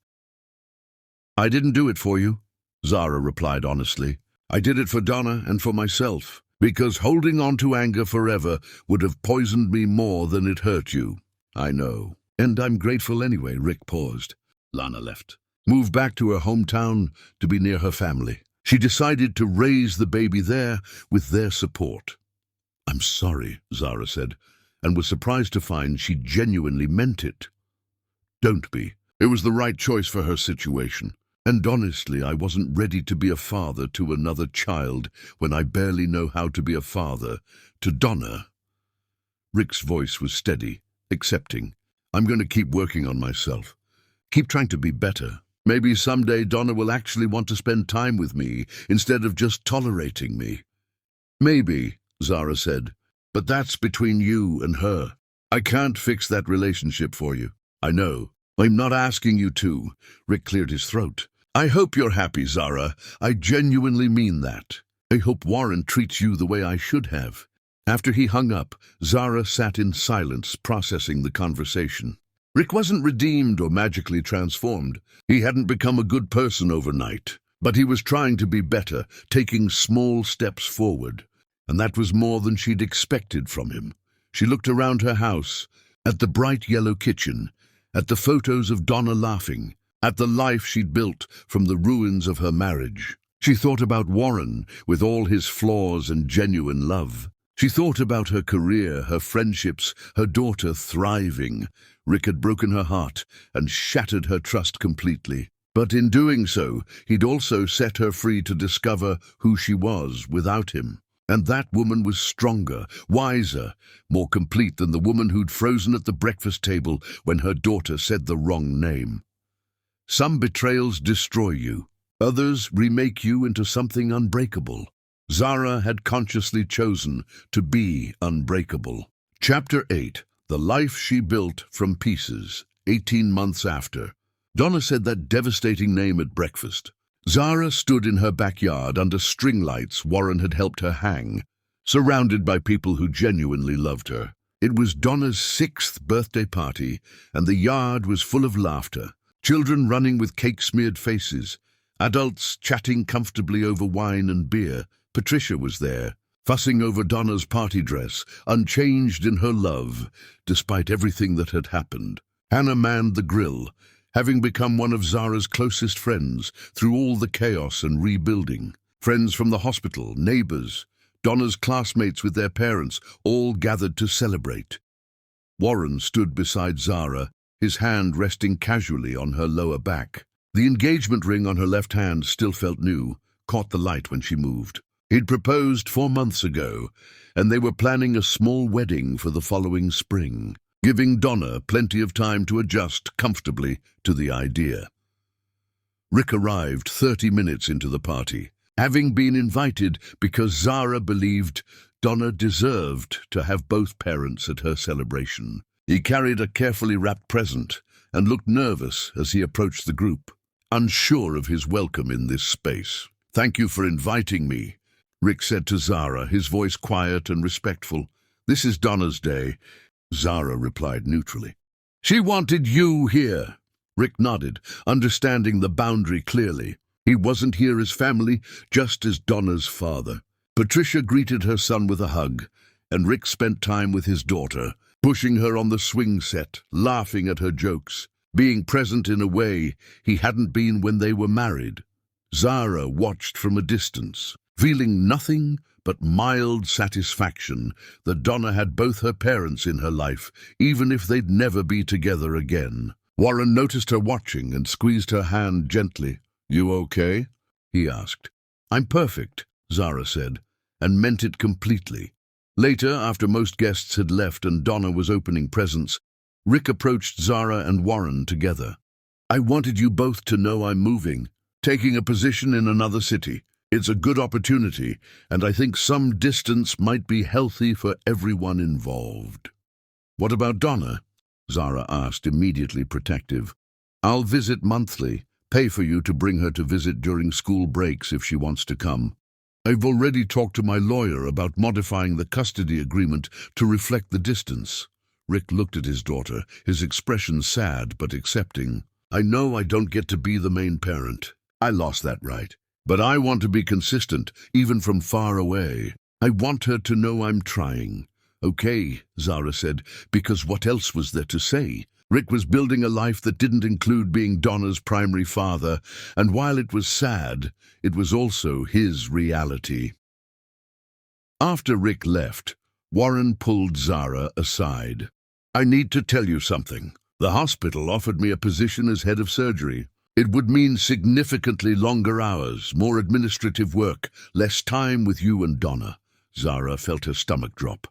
I didn't do it for you, Zara replied honestly. I did it for Donna and for myself, because holding on to anger forever would have poisoned me more than it hurt you. I know. And I'm grateful anyway, Rick paused. Lana left. Moved back to her hometown to be near her family. She decided to raise the baby there with their support. I'm sorry, Zara said, and was surprised to find she genuinely meant it. Don't be. It was the right choice for her situation. And honestly, I wasn't ready to be a father to another child when I barely know how to be a father to Donna. Rick's voice was steady, accepting. I'm going to keep working on myself. Keep trying to be better. Maybe someday Donna will actually want to spend time with me instead of just tolerating me. Maybe, Zara said, but that's between you and her. I can't fix that relationship for you. I know. I'm not asking you to. Rick cleared his throat. I hope you're happy, Zara. I genuinely mean that. I hope Warren treats you the way I should have. After he hung up, Zara sat in silence, processing the conversation. Rick wasn't redeemed or magically transformed. He hadn't become a good person overnight, but he was trying to be better, taking small steps forward. And that was more than she'd expected from him. She looked around her house, at the bright yellow kitchen, at the photos of Donna laughing, at the life she'd built from the ruins of her marriage. She thought about Warren, with all his flaws and genuine love. She thought about her career, her friendships, her daughter thriving. Rick had broken her heart and shattered her trust completely. But in doing so, he'd also set her free to discover who she was without him. And that woman was stronger, wiser, more complete than the woman who'd frozen at the breakfast table when her daughter said the wrong name. Some betrayals destroy you. Others remake you into something unbreakable. Zara had consciously chosen to be unbreakable. Chapter 8. The Life She Built from Pieces. 18 months after. Donna said that devastating name at breakfast. Zara stood in her backyard under string lights Warren had helped her hang, surrounded by people who genuinely loved her. It was Donna's 6th birthday party, and the yard was full of laughter. Children running with cake-smeared faces, adults chatting comfortably over wine and beer. Patricia was there, fussing over Donna's party dress, unchanged in her love, despite everything that had happened. Hannah manned the grill, having become one of Zara's closest friends through all the chaos and rebuilding. Friends from the hospital, neighbors, Donna's classmates with their parents, all gathered to celebrate. Warren stood beside Zara, his hand resting casually on her lower back. The engagement ring on her left hand still felt new, caught the light when she moved. He'd proposed 4 months ago, and they were planning a small wedding for the following spring, giving Donna plenty of time to adjust comfortably to the idea. Rick arrived 30 minutes into the party, having been invited because Zara believed Donna deserved to have both parents at her celebration. He carried a carefully wrapped present and looked nervous as he approached the group, unsure of his welcome in this space. "Thank you for inviting me," Rick said to Zara, his voice quiet and respectful. "This is Donna's day." Zara replied neutrally. "She wanted you here." Rick nodded, understanding the boundary clearly. He wasn't here as family, just as Donna's father. Patricia greeted her son with a hug, and Rick spent time with his daughter, pushing her on the swing set, laughing at her jokes, being present in a way he hadn't been when they were married. Zara watched from a distance, feeling nothing but mild satisfaction that Donna had both her parents in her life, even if they'd never be together again. Warren noticed her watching and squeezed her hand gently. "You okay?" he asked. "I'm perfect," Zara said, and meant it completely. Later, after most guests had left and Donna was opening presents, Rick approached Zara and Warren together. "I wanted you both to know I'm moving, taking a position in another city. It's a good opportunity, and I think some distance might be healthy for everyone involved." "What about Donna?" Zara asked, immediately protective. "I'll visit monthly, pay for you to bring her to visit during school breaks if she wants to come. I've already talked to my lawyer about modifying the custody agreement to reflect the distance." Rick looked at his daughter, his expression sad but accepting. "I know I don't get to be the main parent. I lost that right. But I want to be consistent, even from far away. I want her to know I'm trying." "Okay," Zara said, because what else was there to say? Rick was building a life that didn't include being Donna's primary father, and while it was sad, it was also his reality. After Rick left, Warren pulled Zara aside. "I need to tell you something. The hospital offered me a position as head of surgery. It would mean significantly longer hours, more administrative work, less time with you and Donna." Zara felt her stomach drop.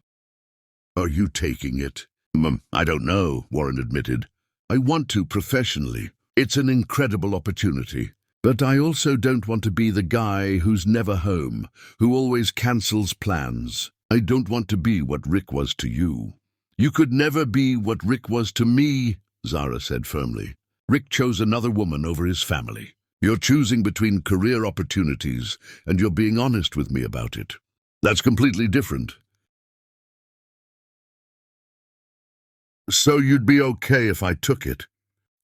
"Are you taking it?" I don't know, Warren admitted. I want to professionally. It's an incredible opportunity. But I also don't want to be the guy who's never home, who always cancels plans. I don't want to be what Rick was to you. You could never be what Rick was to me, Zara said firmly. Rick chose another woman over his family. You're choosing between career opportunities, and you're being honest with me about it. That's completely different. So you'd be okay if I took it?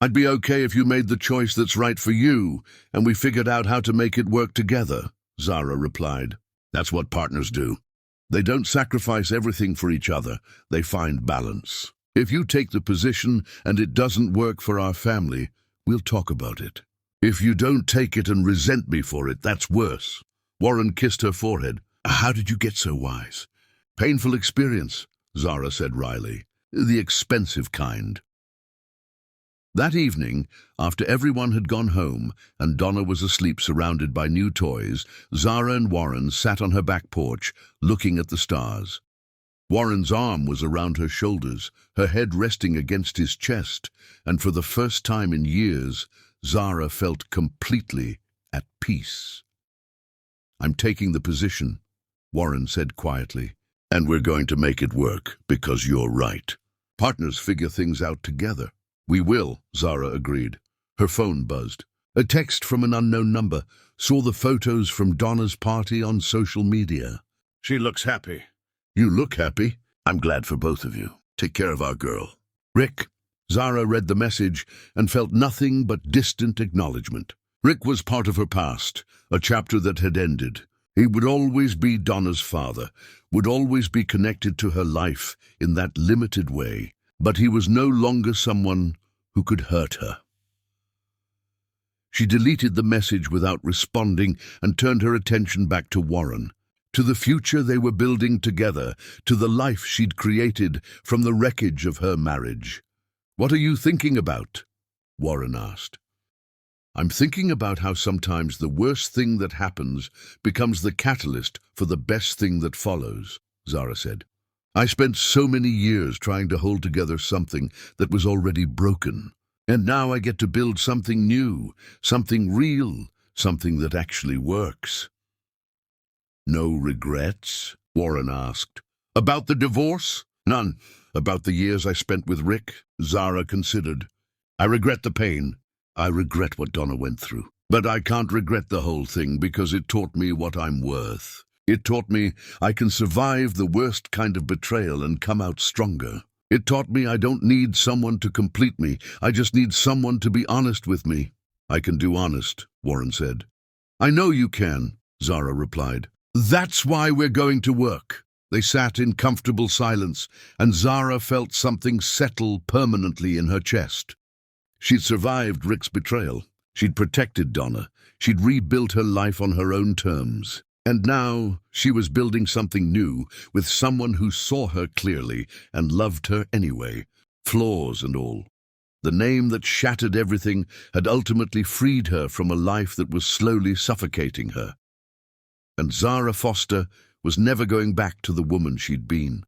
I'd be okay if you made the choice that's right for you, and we figured out how to make it work together, Zara replied. That's what partners do. They don't sacrifice everything for each other, they find balance. If you take the position and it doesn't work for our family, we'll talk about it. If you don't take it and resent me for it, that's worse. Warren kissed her forehead. How did you get so wise? Painful experience, Zara said wryly. The expensive kind. That evening, after everyone had gone home and Donna was asleep surrounded by new toys, Zara and Warren sat on her back porch, looking at the stars. Warren's arm was around her shoulders, her head resting against his chest, and for the first time in years, Zara felt completely at peace. I'm taking the position, Warren said quietly, and we're going to make it work because you're right. Partners figure things out together. We will, Zara agreed. Her phone buzzed. A text from an unknown number saw the photos from Donna's party on social media. She looks happy. You look happy. I'm glad for both of you. Take care of our girl. Rick. Zara read the message and felt nothing but distant acknowledgement. Rick was part of her past, a chapter that had ended. He would always be Donna's father, would always be connected to her life in that limited way, but he was no longer someone who could hurt her. She deleted the message without responding and turned her attention back to Warren, to the future they were building together, to the life she'd created from the wreckage of her marriage. What are you thinking about? Warren asked. I'm thinking about how sometimes the worst thing that happens becomes the catalyst for the best thing that follows, Zara said. I spent so many years trying to hold together something that was already broken, and now I get to build something new, something real, something that actually works. No regrets? Warren asked. About the divorce? None. About the years I spent with Rick? Zara considered. I regret the pain. I regret what Donna went through. But I can't regret the whole thing because it taught me what I'm worth. It taught me I can survive the worst kind of betrayal and come out stronger. It taught me I don't need someone to complete me. I just need someone to be honest with me. I can do honest, Warren said. I know you can, Zara replied. That's why we're going to work. They sat in comfortable silence, and Zara felt something settle permanently in her chest. She'd survived Rick's betrayal. She'd protected Donna. She'd rebuilt her life on her own terms. And now she was building something new with someone who saw her clearly and loved her anyway, flaws and all. The name that shattered everything had ultimately freed her from a life that was slowly suffocating her. And Zara Foster was never going back to the woman she'd been.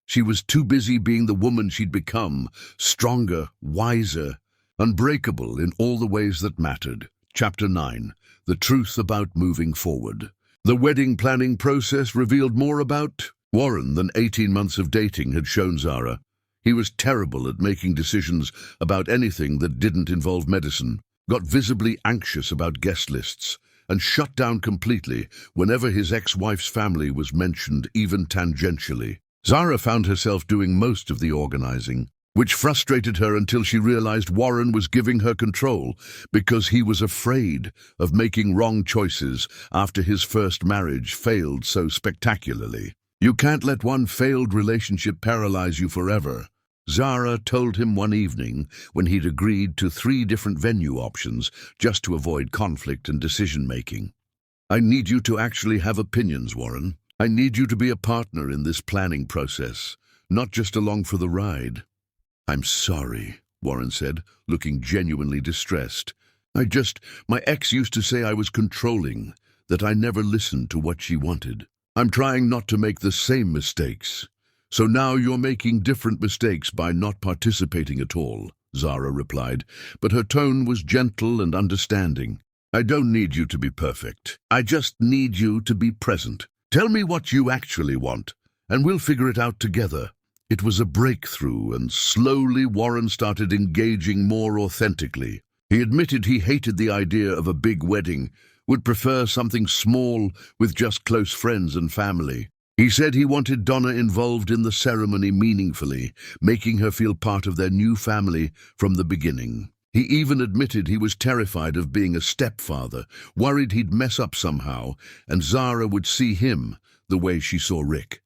She was too busy being the woman she'd become, stronger, wiser, unbreakable in all the ways that mattered. Chapter 9. The Truth About Moving Forward. The wedding planning process revealed more about Warren than 18 months of dating had shown Zara. He was terrible at making decisions about anything that didn't involve medicine, got visibly anxious about guest lists, and shut down completely whenever his ex-wife's family was mentioned even tangentially. Zara found herself doing most of the organizing, which frustrated her until she realized Warren was giving her control because he was afraid of making wrong choices after his first marriage failed so spectacularly. You can't let one failed relationship paralyze you forever. Zara told him one evening when he'd agreed to 3 different venue options just to avoid conflict and decision-making. I need you to actually have opinions, Warren. I need you to be a partner in this planning process, not just along for the ride. I'm sorry, Warren said, looking genuinely distressed. My ex used to say I was controlling, that I never listened to what she wanted. I'm trying not to make the same mistakes. So now you're making different mistakes by not participating at all, Zara replied, but her tone was gentle and understanding. I don't need you to be perfect. I just need you to be present. Tell me what you actually want, and we'll figure it out together. It was a breakthrough, and slowly Warren started engaging more authentically. He admitted he hated the idea of a big wedding, would prefer something small with just close friends and family. He said he wanted Donna involved in the ceremony meaningfully, making her feel part of their new family from the beginning. He even admitted he was terrified of being a stepfather, worried he'd mess up somehow, and Zara would see him the way she saw Rick.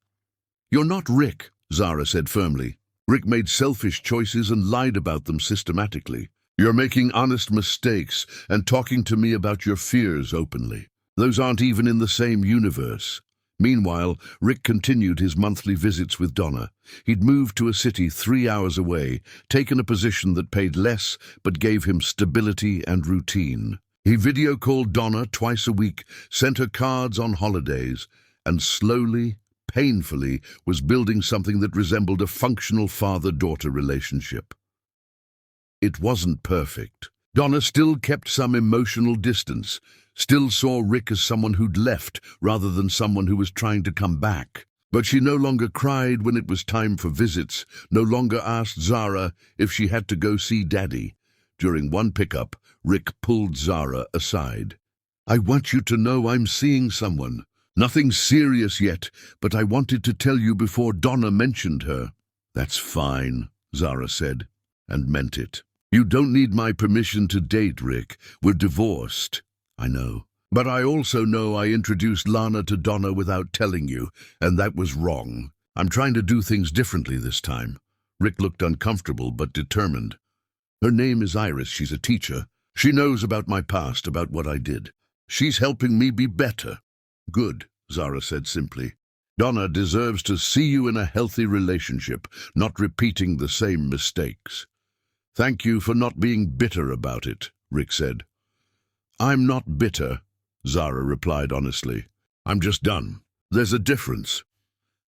You're not Rick, Zara said firmly. Rick made selfish choices and lied about them systematically. You're making honest mistakes and talking to me about your fears openly. Those aren't even in the same universe. Meanwhile, Rick continued his monthly visits with Donna. He'd moved to a city 3 hours away, taken a position that paid less but gave him stability and routine. He video called Donna twice a week, sent her cards on holidays, and slowly, painfully, was building something that resembled a functional father-daughter relationship. It wasn't perfect. Donna still kept some emotional distance, still saw Rick as someone who'd left rather than someone who was trying to come back. But she no longer cried when it was time for visits, no longer asked Zara if she had to go see Daddy. During one pickup, Rick pulled Zara aside. I want you to know I'm seeing someone. Nothing serious yet, but I wanted to tell you before Donna mentioned her. That's fine, Zara said, and meant it. You don't need my permission to date, Rick. We're divorced. I know. But I also know I introduced Lana to Donna without telling you, and that was wrong. I'm trying to do things differently this time. Rick looked uncomfortable but determined. Her name is Iris. She's a teacher. She knows about my past, about what I did. She's helping me be better. Good, Zara said simply. Donna deserves to see you in a healthy relationship, not repeating the same mistakes. Thank you for not being bitter about it, Rick said. I'm not bitter, Zara replied honestly. I'm just done. There's a difference.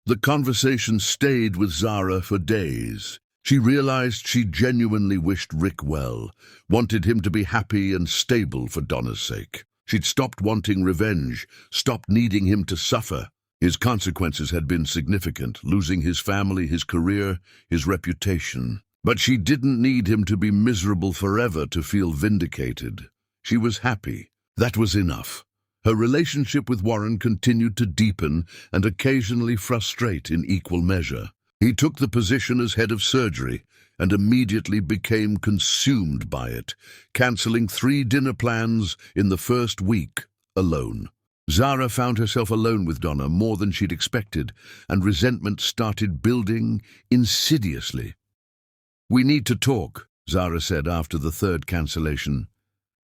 The conversation stayed with Zara for days. She realized she genuinely wished Rick well, wanted him to be happy and stable for Donna's sake. She'd stopped wanting revenge, stopped needing him to suffer. His consequences had been significant, losing his family, his career, his reputation. But she didn't need him to be miserable forever to feel vindicated. She was happy. That was enough. Her relationship with Warren continued to deepen and occasionally frustrate in equal measure. He took the position as head of surgery and immediately became consumed by it, cancelling 3 dinner plans in the first week alone. Zara found herself alone with Donna more than she'd expected, and resentment started building insidiously. We need to talk, Zara said after the 3rd cancellation.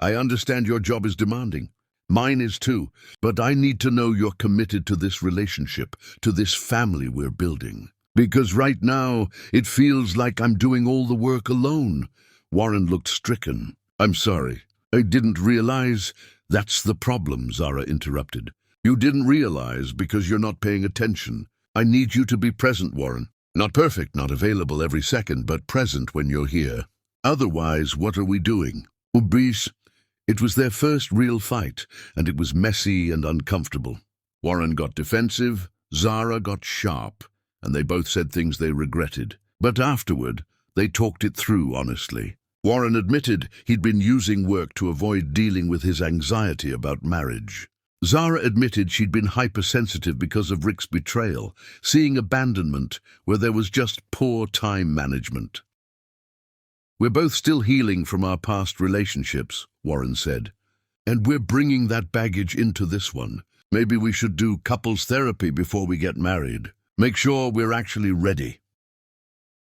I understand your job is demanding. Mine is too, but I need to know you're committed to this relationship, to this family we're building. Because right now, it feels like I'm doing all the work alone. Warren looked stricken. I'm sorry. I didn't realize. That's the problem, Zara interrupted. You didn't realize because you're not paying attention. I need you to be present, Warren. Not perfect, not available every second, but present when you're here. Otherwise, what are we doing? Brice, it was their first real fight, and it was messy and uncomfortable. Warren got defensive, Zara got sharp, and they both said things they regretted. But afterward, they talked it through honestly. Warren admitted he'd been using work to avoid dealing with his anxiety about marriage. Zara admitted she'd been hypersensitive because of Rick's betrayal, seeing abandonment where there was just poor time management. We're both still healing from our past relationships, Warren said. And we're bringing that baggage into this one. Maybe we should do couples therapy before we get married. Make sure we're actually ready.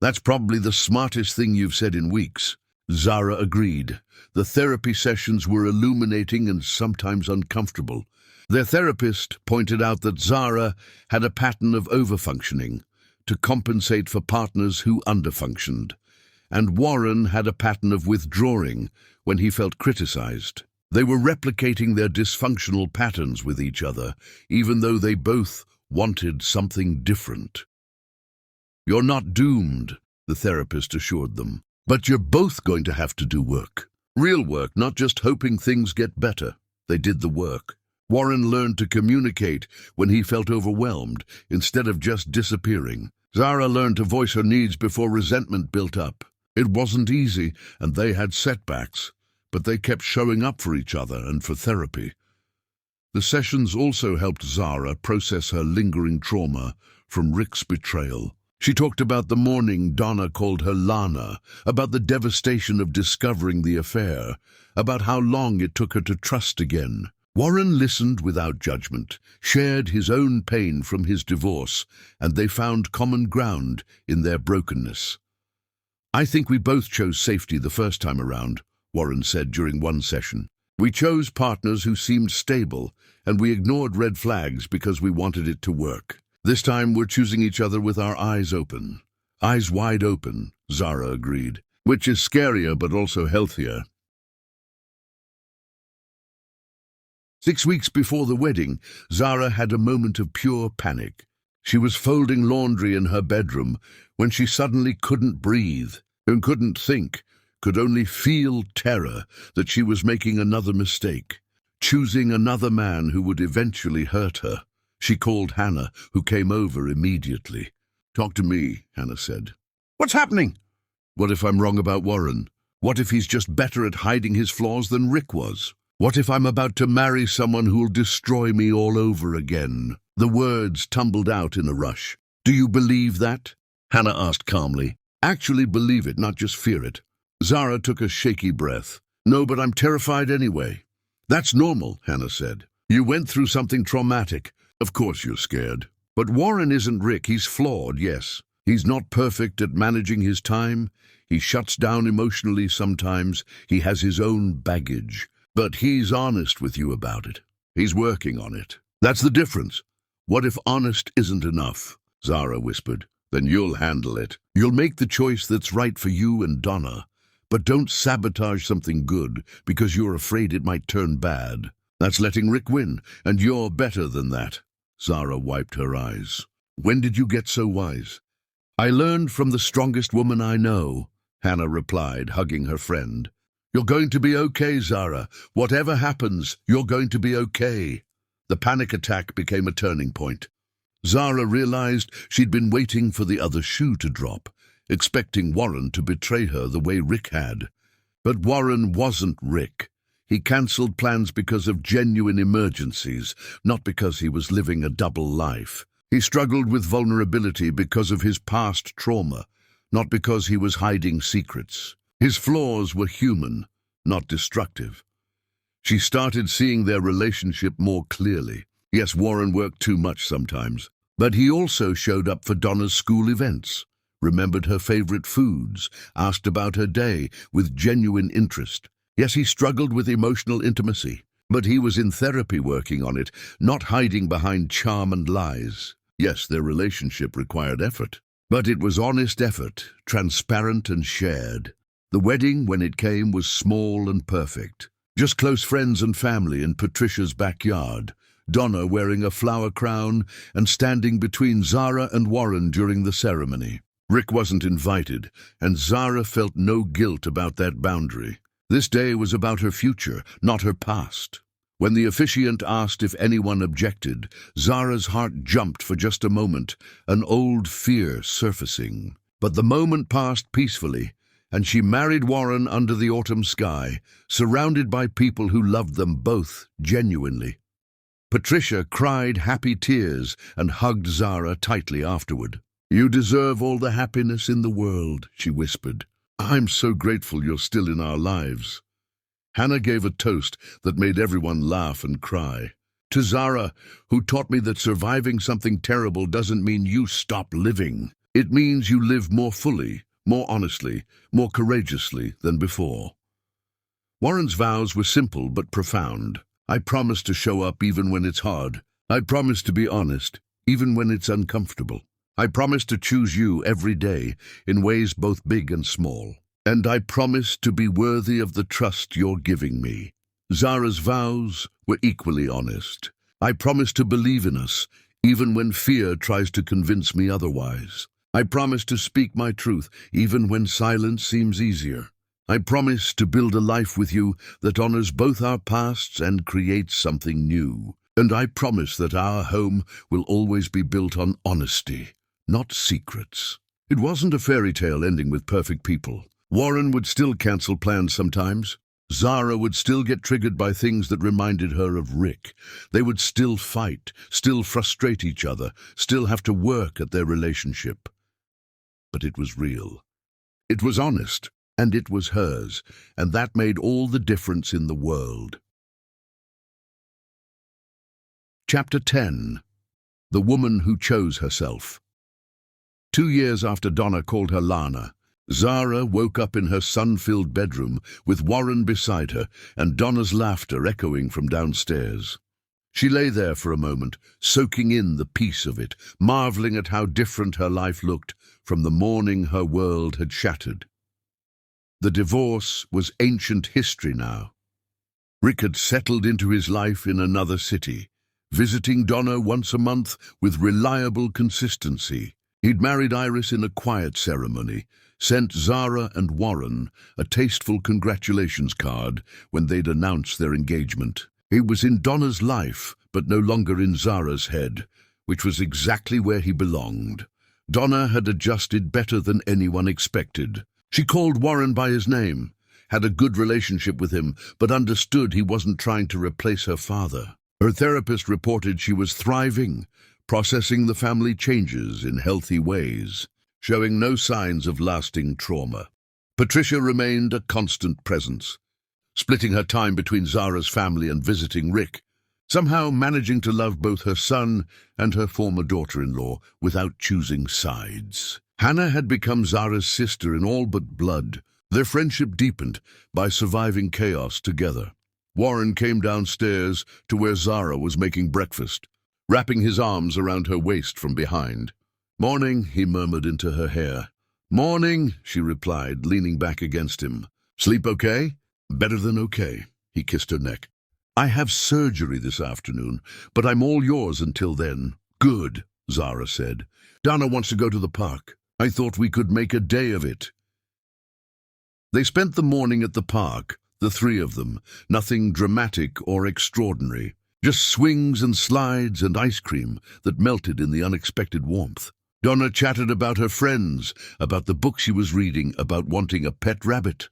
That's probably the smartest thing you've said in weeks. Zara agreed. The therapy sessions were illuminating and sometimes uncomfortable. Their therapist pointed out that Zara had a pattern of overfunctioning to compensate for partners who underfunctioned, and Warren had a pattern of withdrawing when he felt criticized. They were replicating their dysfunctional patterns with each other, even though they both wanted something different. You're not doomed, the therapist assured them. But you're both going to have to do work. Real work, not just hoping things get better. They did the work. Warren learned to communicate when he felt overwhelmed, instead of just disappearing. Zara learned to voice her needs before resentment built up. It wasn't easy, and they had setbacks, but they kept showing up for each other and for therapy. The sessions also helped Zara process her lingering trauma from Rick's betrayal. She talked about the morning Donna called her Lana, about the devastation of discovering the affair, about how long it took her to trust again. Warren listened without judgment, shared his own pain from his divorce, and they found common ground in their brokenness. "I think we both chose safety the first time around," Warren said during one session. "We chose partners who seemed stable, and we ignored red flags because we wanted it to work. This time we're choosing each other with our eyes open." "Eyes wide open," Zara agreed, "which is scarier but also healthier." 6 weeks before the wedding, Zara had a moment of pure panic. She was folding laundry in her bedroom when she suddenly couldn't breathe and couldn't think, could only feel terror that she was making another mistake, choosing another man who would eventually hurt her. She called Hannah, who came over immediately. "Talk to me," Hannah said. "What's happening?" "What if I'm wrong about Warren? What if he's just better at hiding his flaws than Rick was? What if I'm about to marry someone who'll destroy me all over again?" The words tumbled out in a rush. "Do you believe that?" Hannah asked calmly. "Actually believe it, not just fear it." Zara took a shaky breath. "No, but I'm terrified anyway." "That's normal," Hannah said. "You went through something traumatic. Of course you're scared. But Warren isn't Rick. He's flawed, yes. He's not perfect at managing his time. He shuts down emotionally sometimes. He has his own baggage. But he's honest with you about it. He's working on it. That's the difference. What if honest isn't enough?" Zara whispered. "Then you'll handle it. You'll make the choice that's right for you and Donna. But don't sabotage something good because you're afraid it might turn bad. That's letting Rick win, and you're better than that." Zara wiped her eyes. "When did you get so wise?" "I learned from the strongest woman I know," Hannah replied, hugging her friend. "You're going to be okay, Zara. Whatever happens, you're going to be okay." The panic attack became a turning point. Zara realized she'd been waiting for the other shoe to drop, expecting Warren to betray her the way Rick had. But Warren wasn't Rick. He cancelled plans because of genuine emergencies, not because he was living a double life. He struggled with vulnerability because of his past trauma, not because he was hiding secrets. His flaws were human, not destructive. She started seeing their relationship more clearly. Yes, Warren worked too much sometimes, but he also showed up for Donna's school events, remembered her favorite foods, asked about her day with genuine interest. Yes, he struggled with emotional intimacy, but he was in therapy working on it, not hiding behind charm and lies. Yes, their relationship required effort, but it was honest effort, transparent and shared. The wedding, when it came, was small and perfect. Just close friends and family in Patricia's backyard, Donna wearing a flower crown and standing between Zara and Warren during the ceremony. Rick wasn't invited, and Zara felt no guilt about that boundary. This day was about her future, not her past. When the officiant asked if anyone objected, Zara's heart jumped for just a moment, an old fear surfacing. But the moment passed peacefully, and she married Warren under the autumn sky, surrounded by people who loved them both genuinely. Patricia cried happy tears and hugged Zara tightly afterward. "You deserve all the happiness in the world," she whispered. "I'm so grateful you're still in our lives." Hannah gave a toast that made everyone laugh and cry. "To Zara, who taught me that surviving something terrible doesn't mean you stop living. It means you live more fully, more honestly, more courageously than before." Warren's vows were simple but profound. "I promise to show up even when it's hard. I promise to be honest, even when it's uncomfortable. I promise to choose you every day in ways both big and small. And I promise to be worthy of the trust you're giving me." Zara's vows were equally honest. "I promise to believe in us, even when fear tries to convince me otherwise. I promise to speak my truth, even when silence seems easier. I promise to build a life with you that honors both our pasts and creates something new. And I promise that our home will always be built on honesty, not secrets. It wasn't a fairy tale ending with perfect people. Warren would still cancel plans sometimes. Zara would still get triggered by things that reminded her of Rick. They would still fight, still frustrate each other, still have to work at their relationship. But it was real. It was honest, and it was hers, and that made all the difference in the world. Chapter 10. The Woman Who Chose Herself. 2 years after Donna called her Lana, Zara woke up in her sun-filled bedroom with Warren beside her and Donna's laughter echoing from downstairs. She lay there for a moment, soaking in the peace of it, marveling at how different her life looked from the morning her world had shattered. The divorce was ancient history now. Rick had settled into his life in another city, visiting Donna once a month with reliable consistency. He'd married Iris in a quiet ceremony, sent Zara and Warren a tasteful congratulations card when they'd announced their engagement. He was in Donna's life, but no longer in Zara's head, which was exactly where he belonged. Donna had adjusted better than anyone expected. She called Warren by his name, had a good relationship with him, but understood he wasn't trying to replace her father. Her therapist reported she was thriving, processing the family changes in healthy ways, showing no signs of lasting trauma. Patricia remained a constant presence, splitting her time between Zara's family and visiting Rick, somehow managing to love both her son and her former daughter-in-law without choosing sides. Hannah had become Zara's sister in all but blood. Their friendship deepened by surviving chaos together. Warren came downstairs to where Zara was making breakfast, wrapping his arms around her waist from behind. "Morning," he murmured into her hair. "Morning," she replied, leaning back against him. "Sleep okay?" "Better than okay." He kissed her neck. "I have surgery this afternoon, but I'm all yours until then." "Good," Zara said. "Donna wants to go to the park. I thought we could make a day of it." They spent the morning at the park, the three of them, nothing dramatic or extraordinary. Just swings and slides and ice cream that melted in the unexpected warmth. Donna chatted about her friends, about the book she was reading, about wanting a pet rabbit.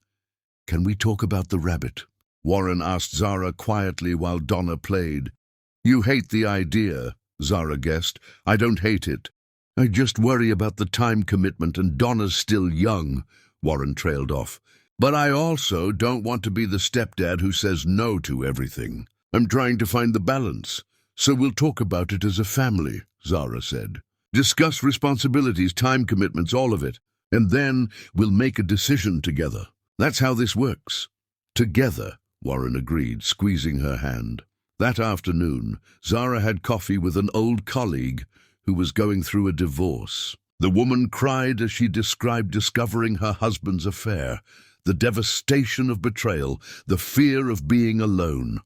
"Can we talk about the rabbit?" Warren asked Zara quietly while Donna played. "You hate the idea," Zara guessed. "I don't hate it. I just worry about the time commitment, and Donna's still young," Warren trailed off. "But I also don't want to be the stepdad who says no to everything. I'm trying to find the balance, so we'll talk about it as a family," Zara said. "Discuss responsibilities, time commitments, all of it, and then we'll make a decision together. That's how this works." "Together," Warren agreed, squeezing her hand. That afternoon, Zara had coffee with an old colleague who was going through a divorce. The woman cried as she described discovering her husband's affair, the devastation of betrayal, the fear of being alone.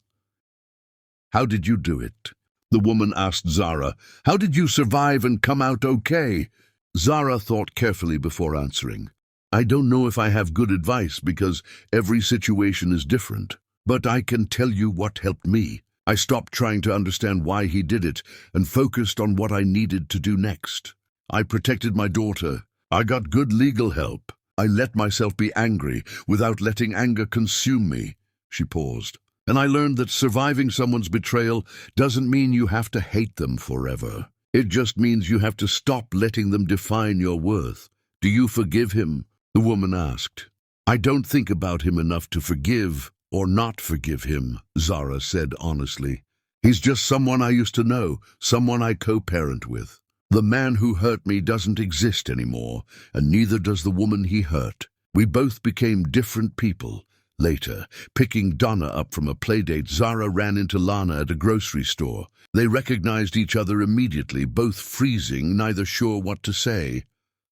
"How did you do it?" the woman asked Zara. "How did you survive and come out okay?" Zara thought carefully before answering. "I don't know if I have good advice because every situation is different, but I can tell you what helped me. I stopped trying to understand why he did it and focused on what I needed to do next. I protected my daughter. I got good legal help. I let myself be angry without letting anger consume me." She paused. "And I learned that surviving someone's betrayal doesn't mean you have to hate them forever. It just means you have to stop letting them define your worth." "Do you forgive him?" the woman asked. "I don't think about him enough to forgive or not forgive him," Zara said honestly. "He's just someone I used to know, someone I co-parent with. The man who hurt me doesn't exist anymore, and neither does the woman he hurt. We both became different people." Later, picking Donna up from a playdate, Zara ran into Lana at a grocery store. They recognized each other immediately, both freezing, neither sure what to say.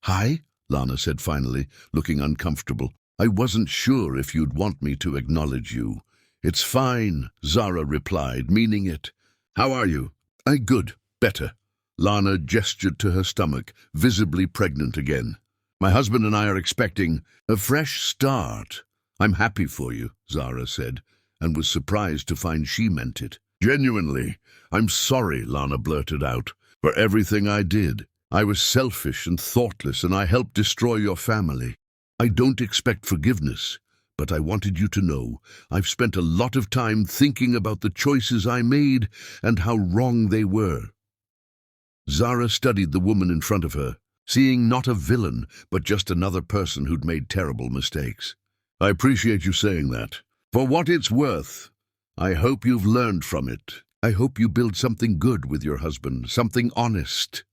"Hi," Lana said finally, looking uncomfortable. "I wasn't sure if you'd want me to acknowledge you." "It's fine," Zara replied, meaning it. "How are you?" "Good, better." Lana gestured to her stomach, visibly pregnant again. My husband and I are expecting a fresh start. I'm happy for you, Zara said, and was surprised to find she meant it. Genuinely, I'm sorry, Lana blurted out, for everything I did. I was selfish and thoughtless, and I helped destroy your family. I don't expect forgiveness, but I wanted you to know I've spent a lot of time thinking about the choices I made and how wrong they were. Zara studied the woman in front of her, seeing not a villain, but just another person who'd made terrible mistakes. I appreciate you saying that. For what it's worth, I hope you've learned from it. I hope you build something good with your husband, something honest.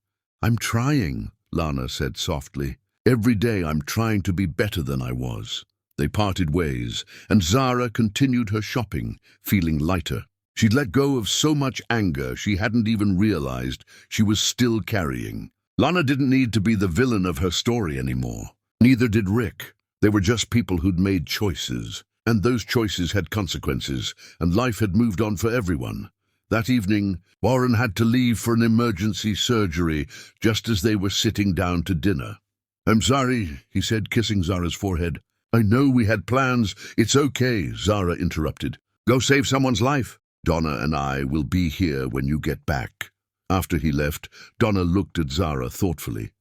I'm trying, Lana said softly. Every day I'm trying to be better than I was. They parted ways, and Zara continued her shopping, feeling lighter. She'd let go of so much anger she hadn't even realized she was still carrying. Lana didn't need to be the villain of her story anymore. Neither did Rick. They were just people who'd made choices, and those choices had consequences, and life had moved on for everyone. That evening, Warren had to leave for an emergency surgery just as they were sitting down to dinner. I'm sorry, he said, kissing Zara's forehead. I know we had plans. It's okay, Zara interrupted. Go save someone's life. Donna and I will be here when you get back. After he left, Donna looked at Zara thoughtfully.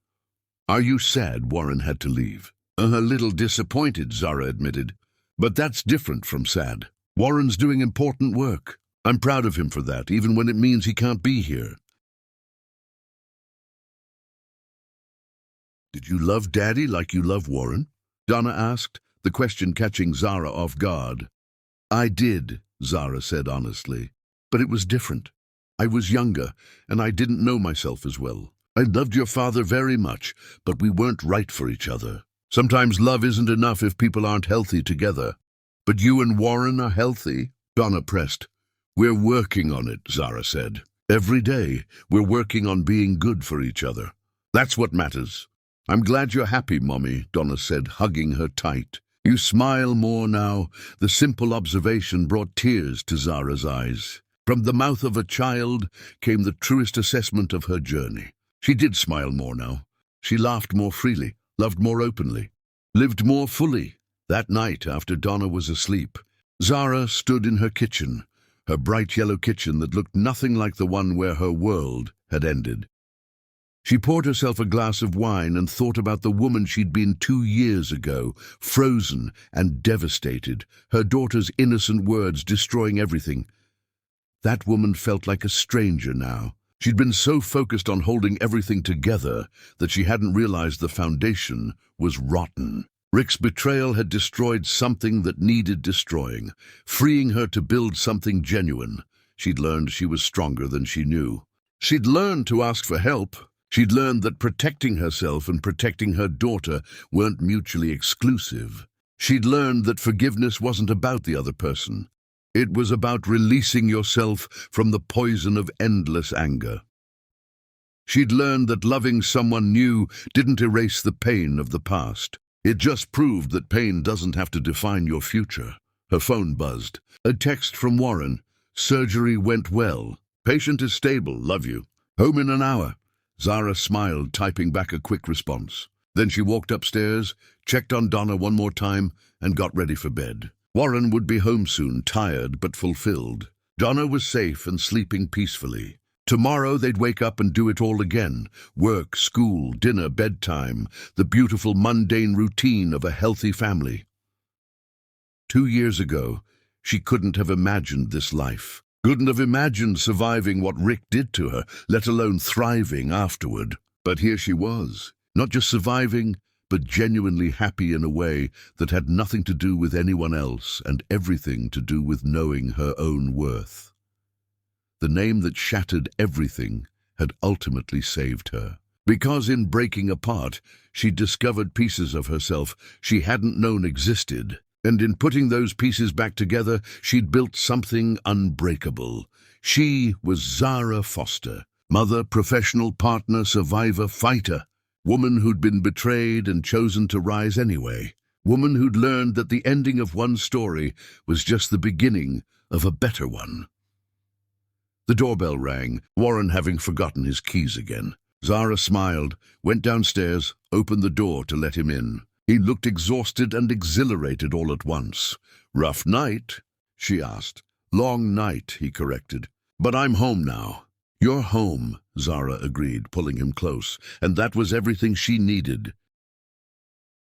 Are you sad Warren had to leave? A little disappointed, Zara admitted. But that's different from sad. Warren's doing important work. I'm proud of him for that, even when it means he can't be here. Did you love Daddy like you love Warren? Donna asked, the question catching Zara off guard. I did, Zara said honestly, but it was different. I was younger, and I didn't know myself as well. I loved your father very much, but we weren't right for each other. Sometimes love isn't enough if people aren't healthy together. But you and Warren are healthy, Donna pressed. We're working on it, Zara said. Every day, we're working on being good for each other. That's what matters. I'm glad you're happy, Mommy, Donna said, hugging her tight. You smile more now. The simple observation brought tears to Zara's eyes. From the mouth of a child came the truest assessment of her journey. She did smile more now. She laughed more freely, loved more openly, lived more fully. That night, after Donna was asleep, Zara stood in her kitchen, her bright yellow kitchen that looked nothing like the one where her world had ended. She poured herself a glass of wine and thought about the woman she'd been 2 years ago, frozen and devastated, her daughter's innocent words destroying everything. That woman felt like a stranger now. She'd been so focused on holding everything together that she hadn't realized the foundation was rotten. Rick's betrayal had destroyed something that needed destroying, freeing her to build something genuine. She'd learned she was stronger than she knew. She'd learned to ask for help. She'd learned that protecting herself and protecting her daughter weren't mutually exclusive. She'd learned that forgiveness wasn't about the other person. It was about releasing yourself from the poison of endless anger. She'd learned that loving someone new didn't erase the pain of the past. It just proved that pain doesn't have to define your future. Her phone buzzed. A text from Warren. Surgery went well. Patient is stable. Love you. Home in an hour. Zara smiled, typing back a quick response. Then she walked upstairs, checked on Donna one more time, and got ready for bed. Warren would be home soon, tired but fulfilled. Donna was safe and sleeping peacefully. Tomorrow they'd wake up and do it all again. Work, school, dinner, bedtime, the beautiful mundane routine of a healthy family. 2 years ago, she couldn't have imagined this life. Couldn't have imagined surviving what Rick did to her, let alone thriving afterward. But here she was, not just surviving, but genuinely happy in a way that had nothing to do with anyone else and everything to do with knowing her own worth. The name that shattered everything had ultimately saved her. Because in breaking apart, she discovered pieces of herself she hadn't known existed. And in putting those pieces back together, she'd built something unbreakable. She was Zara Foster, mother, professional partner, survivor, fighter. Woman who'd been betrayed and chosen to rise anyway. Woman who'd learned that the ending of one story was just the beginning of a better one. The doorbell rang, Warren having forgotten his keys again. Zara smiled, went downstairs, opened the door to let him in. He looked exhausted and exhilarated all at once. "Rough night?" she asked. "Long night," he corrected. "But I'm home now." "You're home," Zara agreed, pulling him close, and that was everything she needed.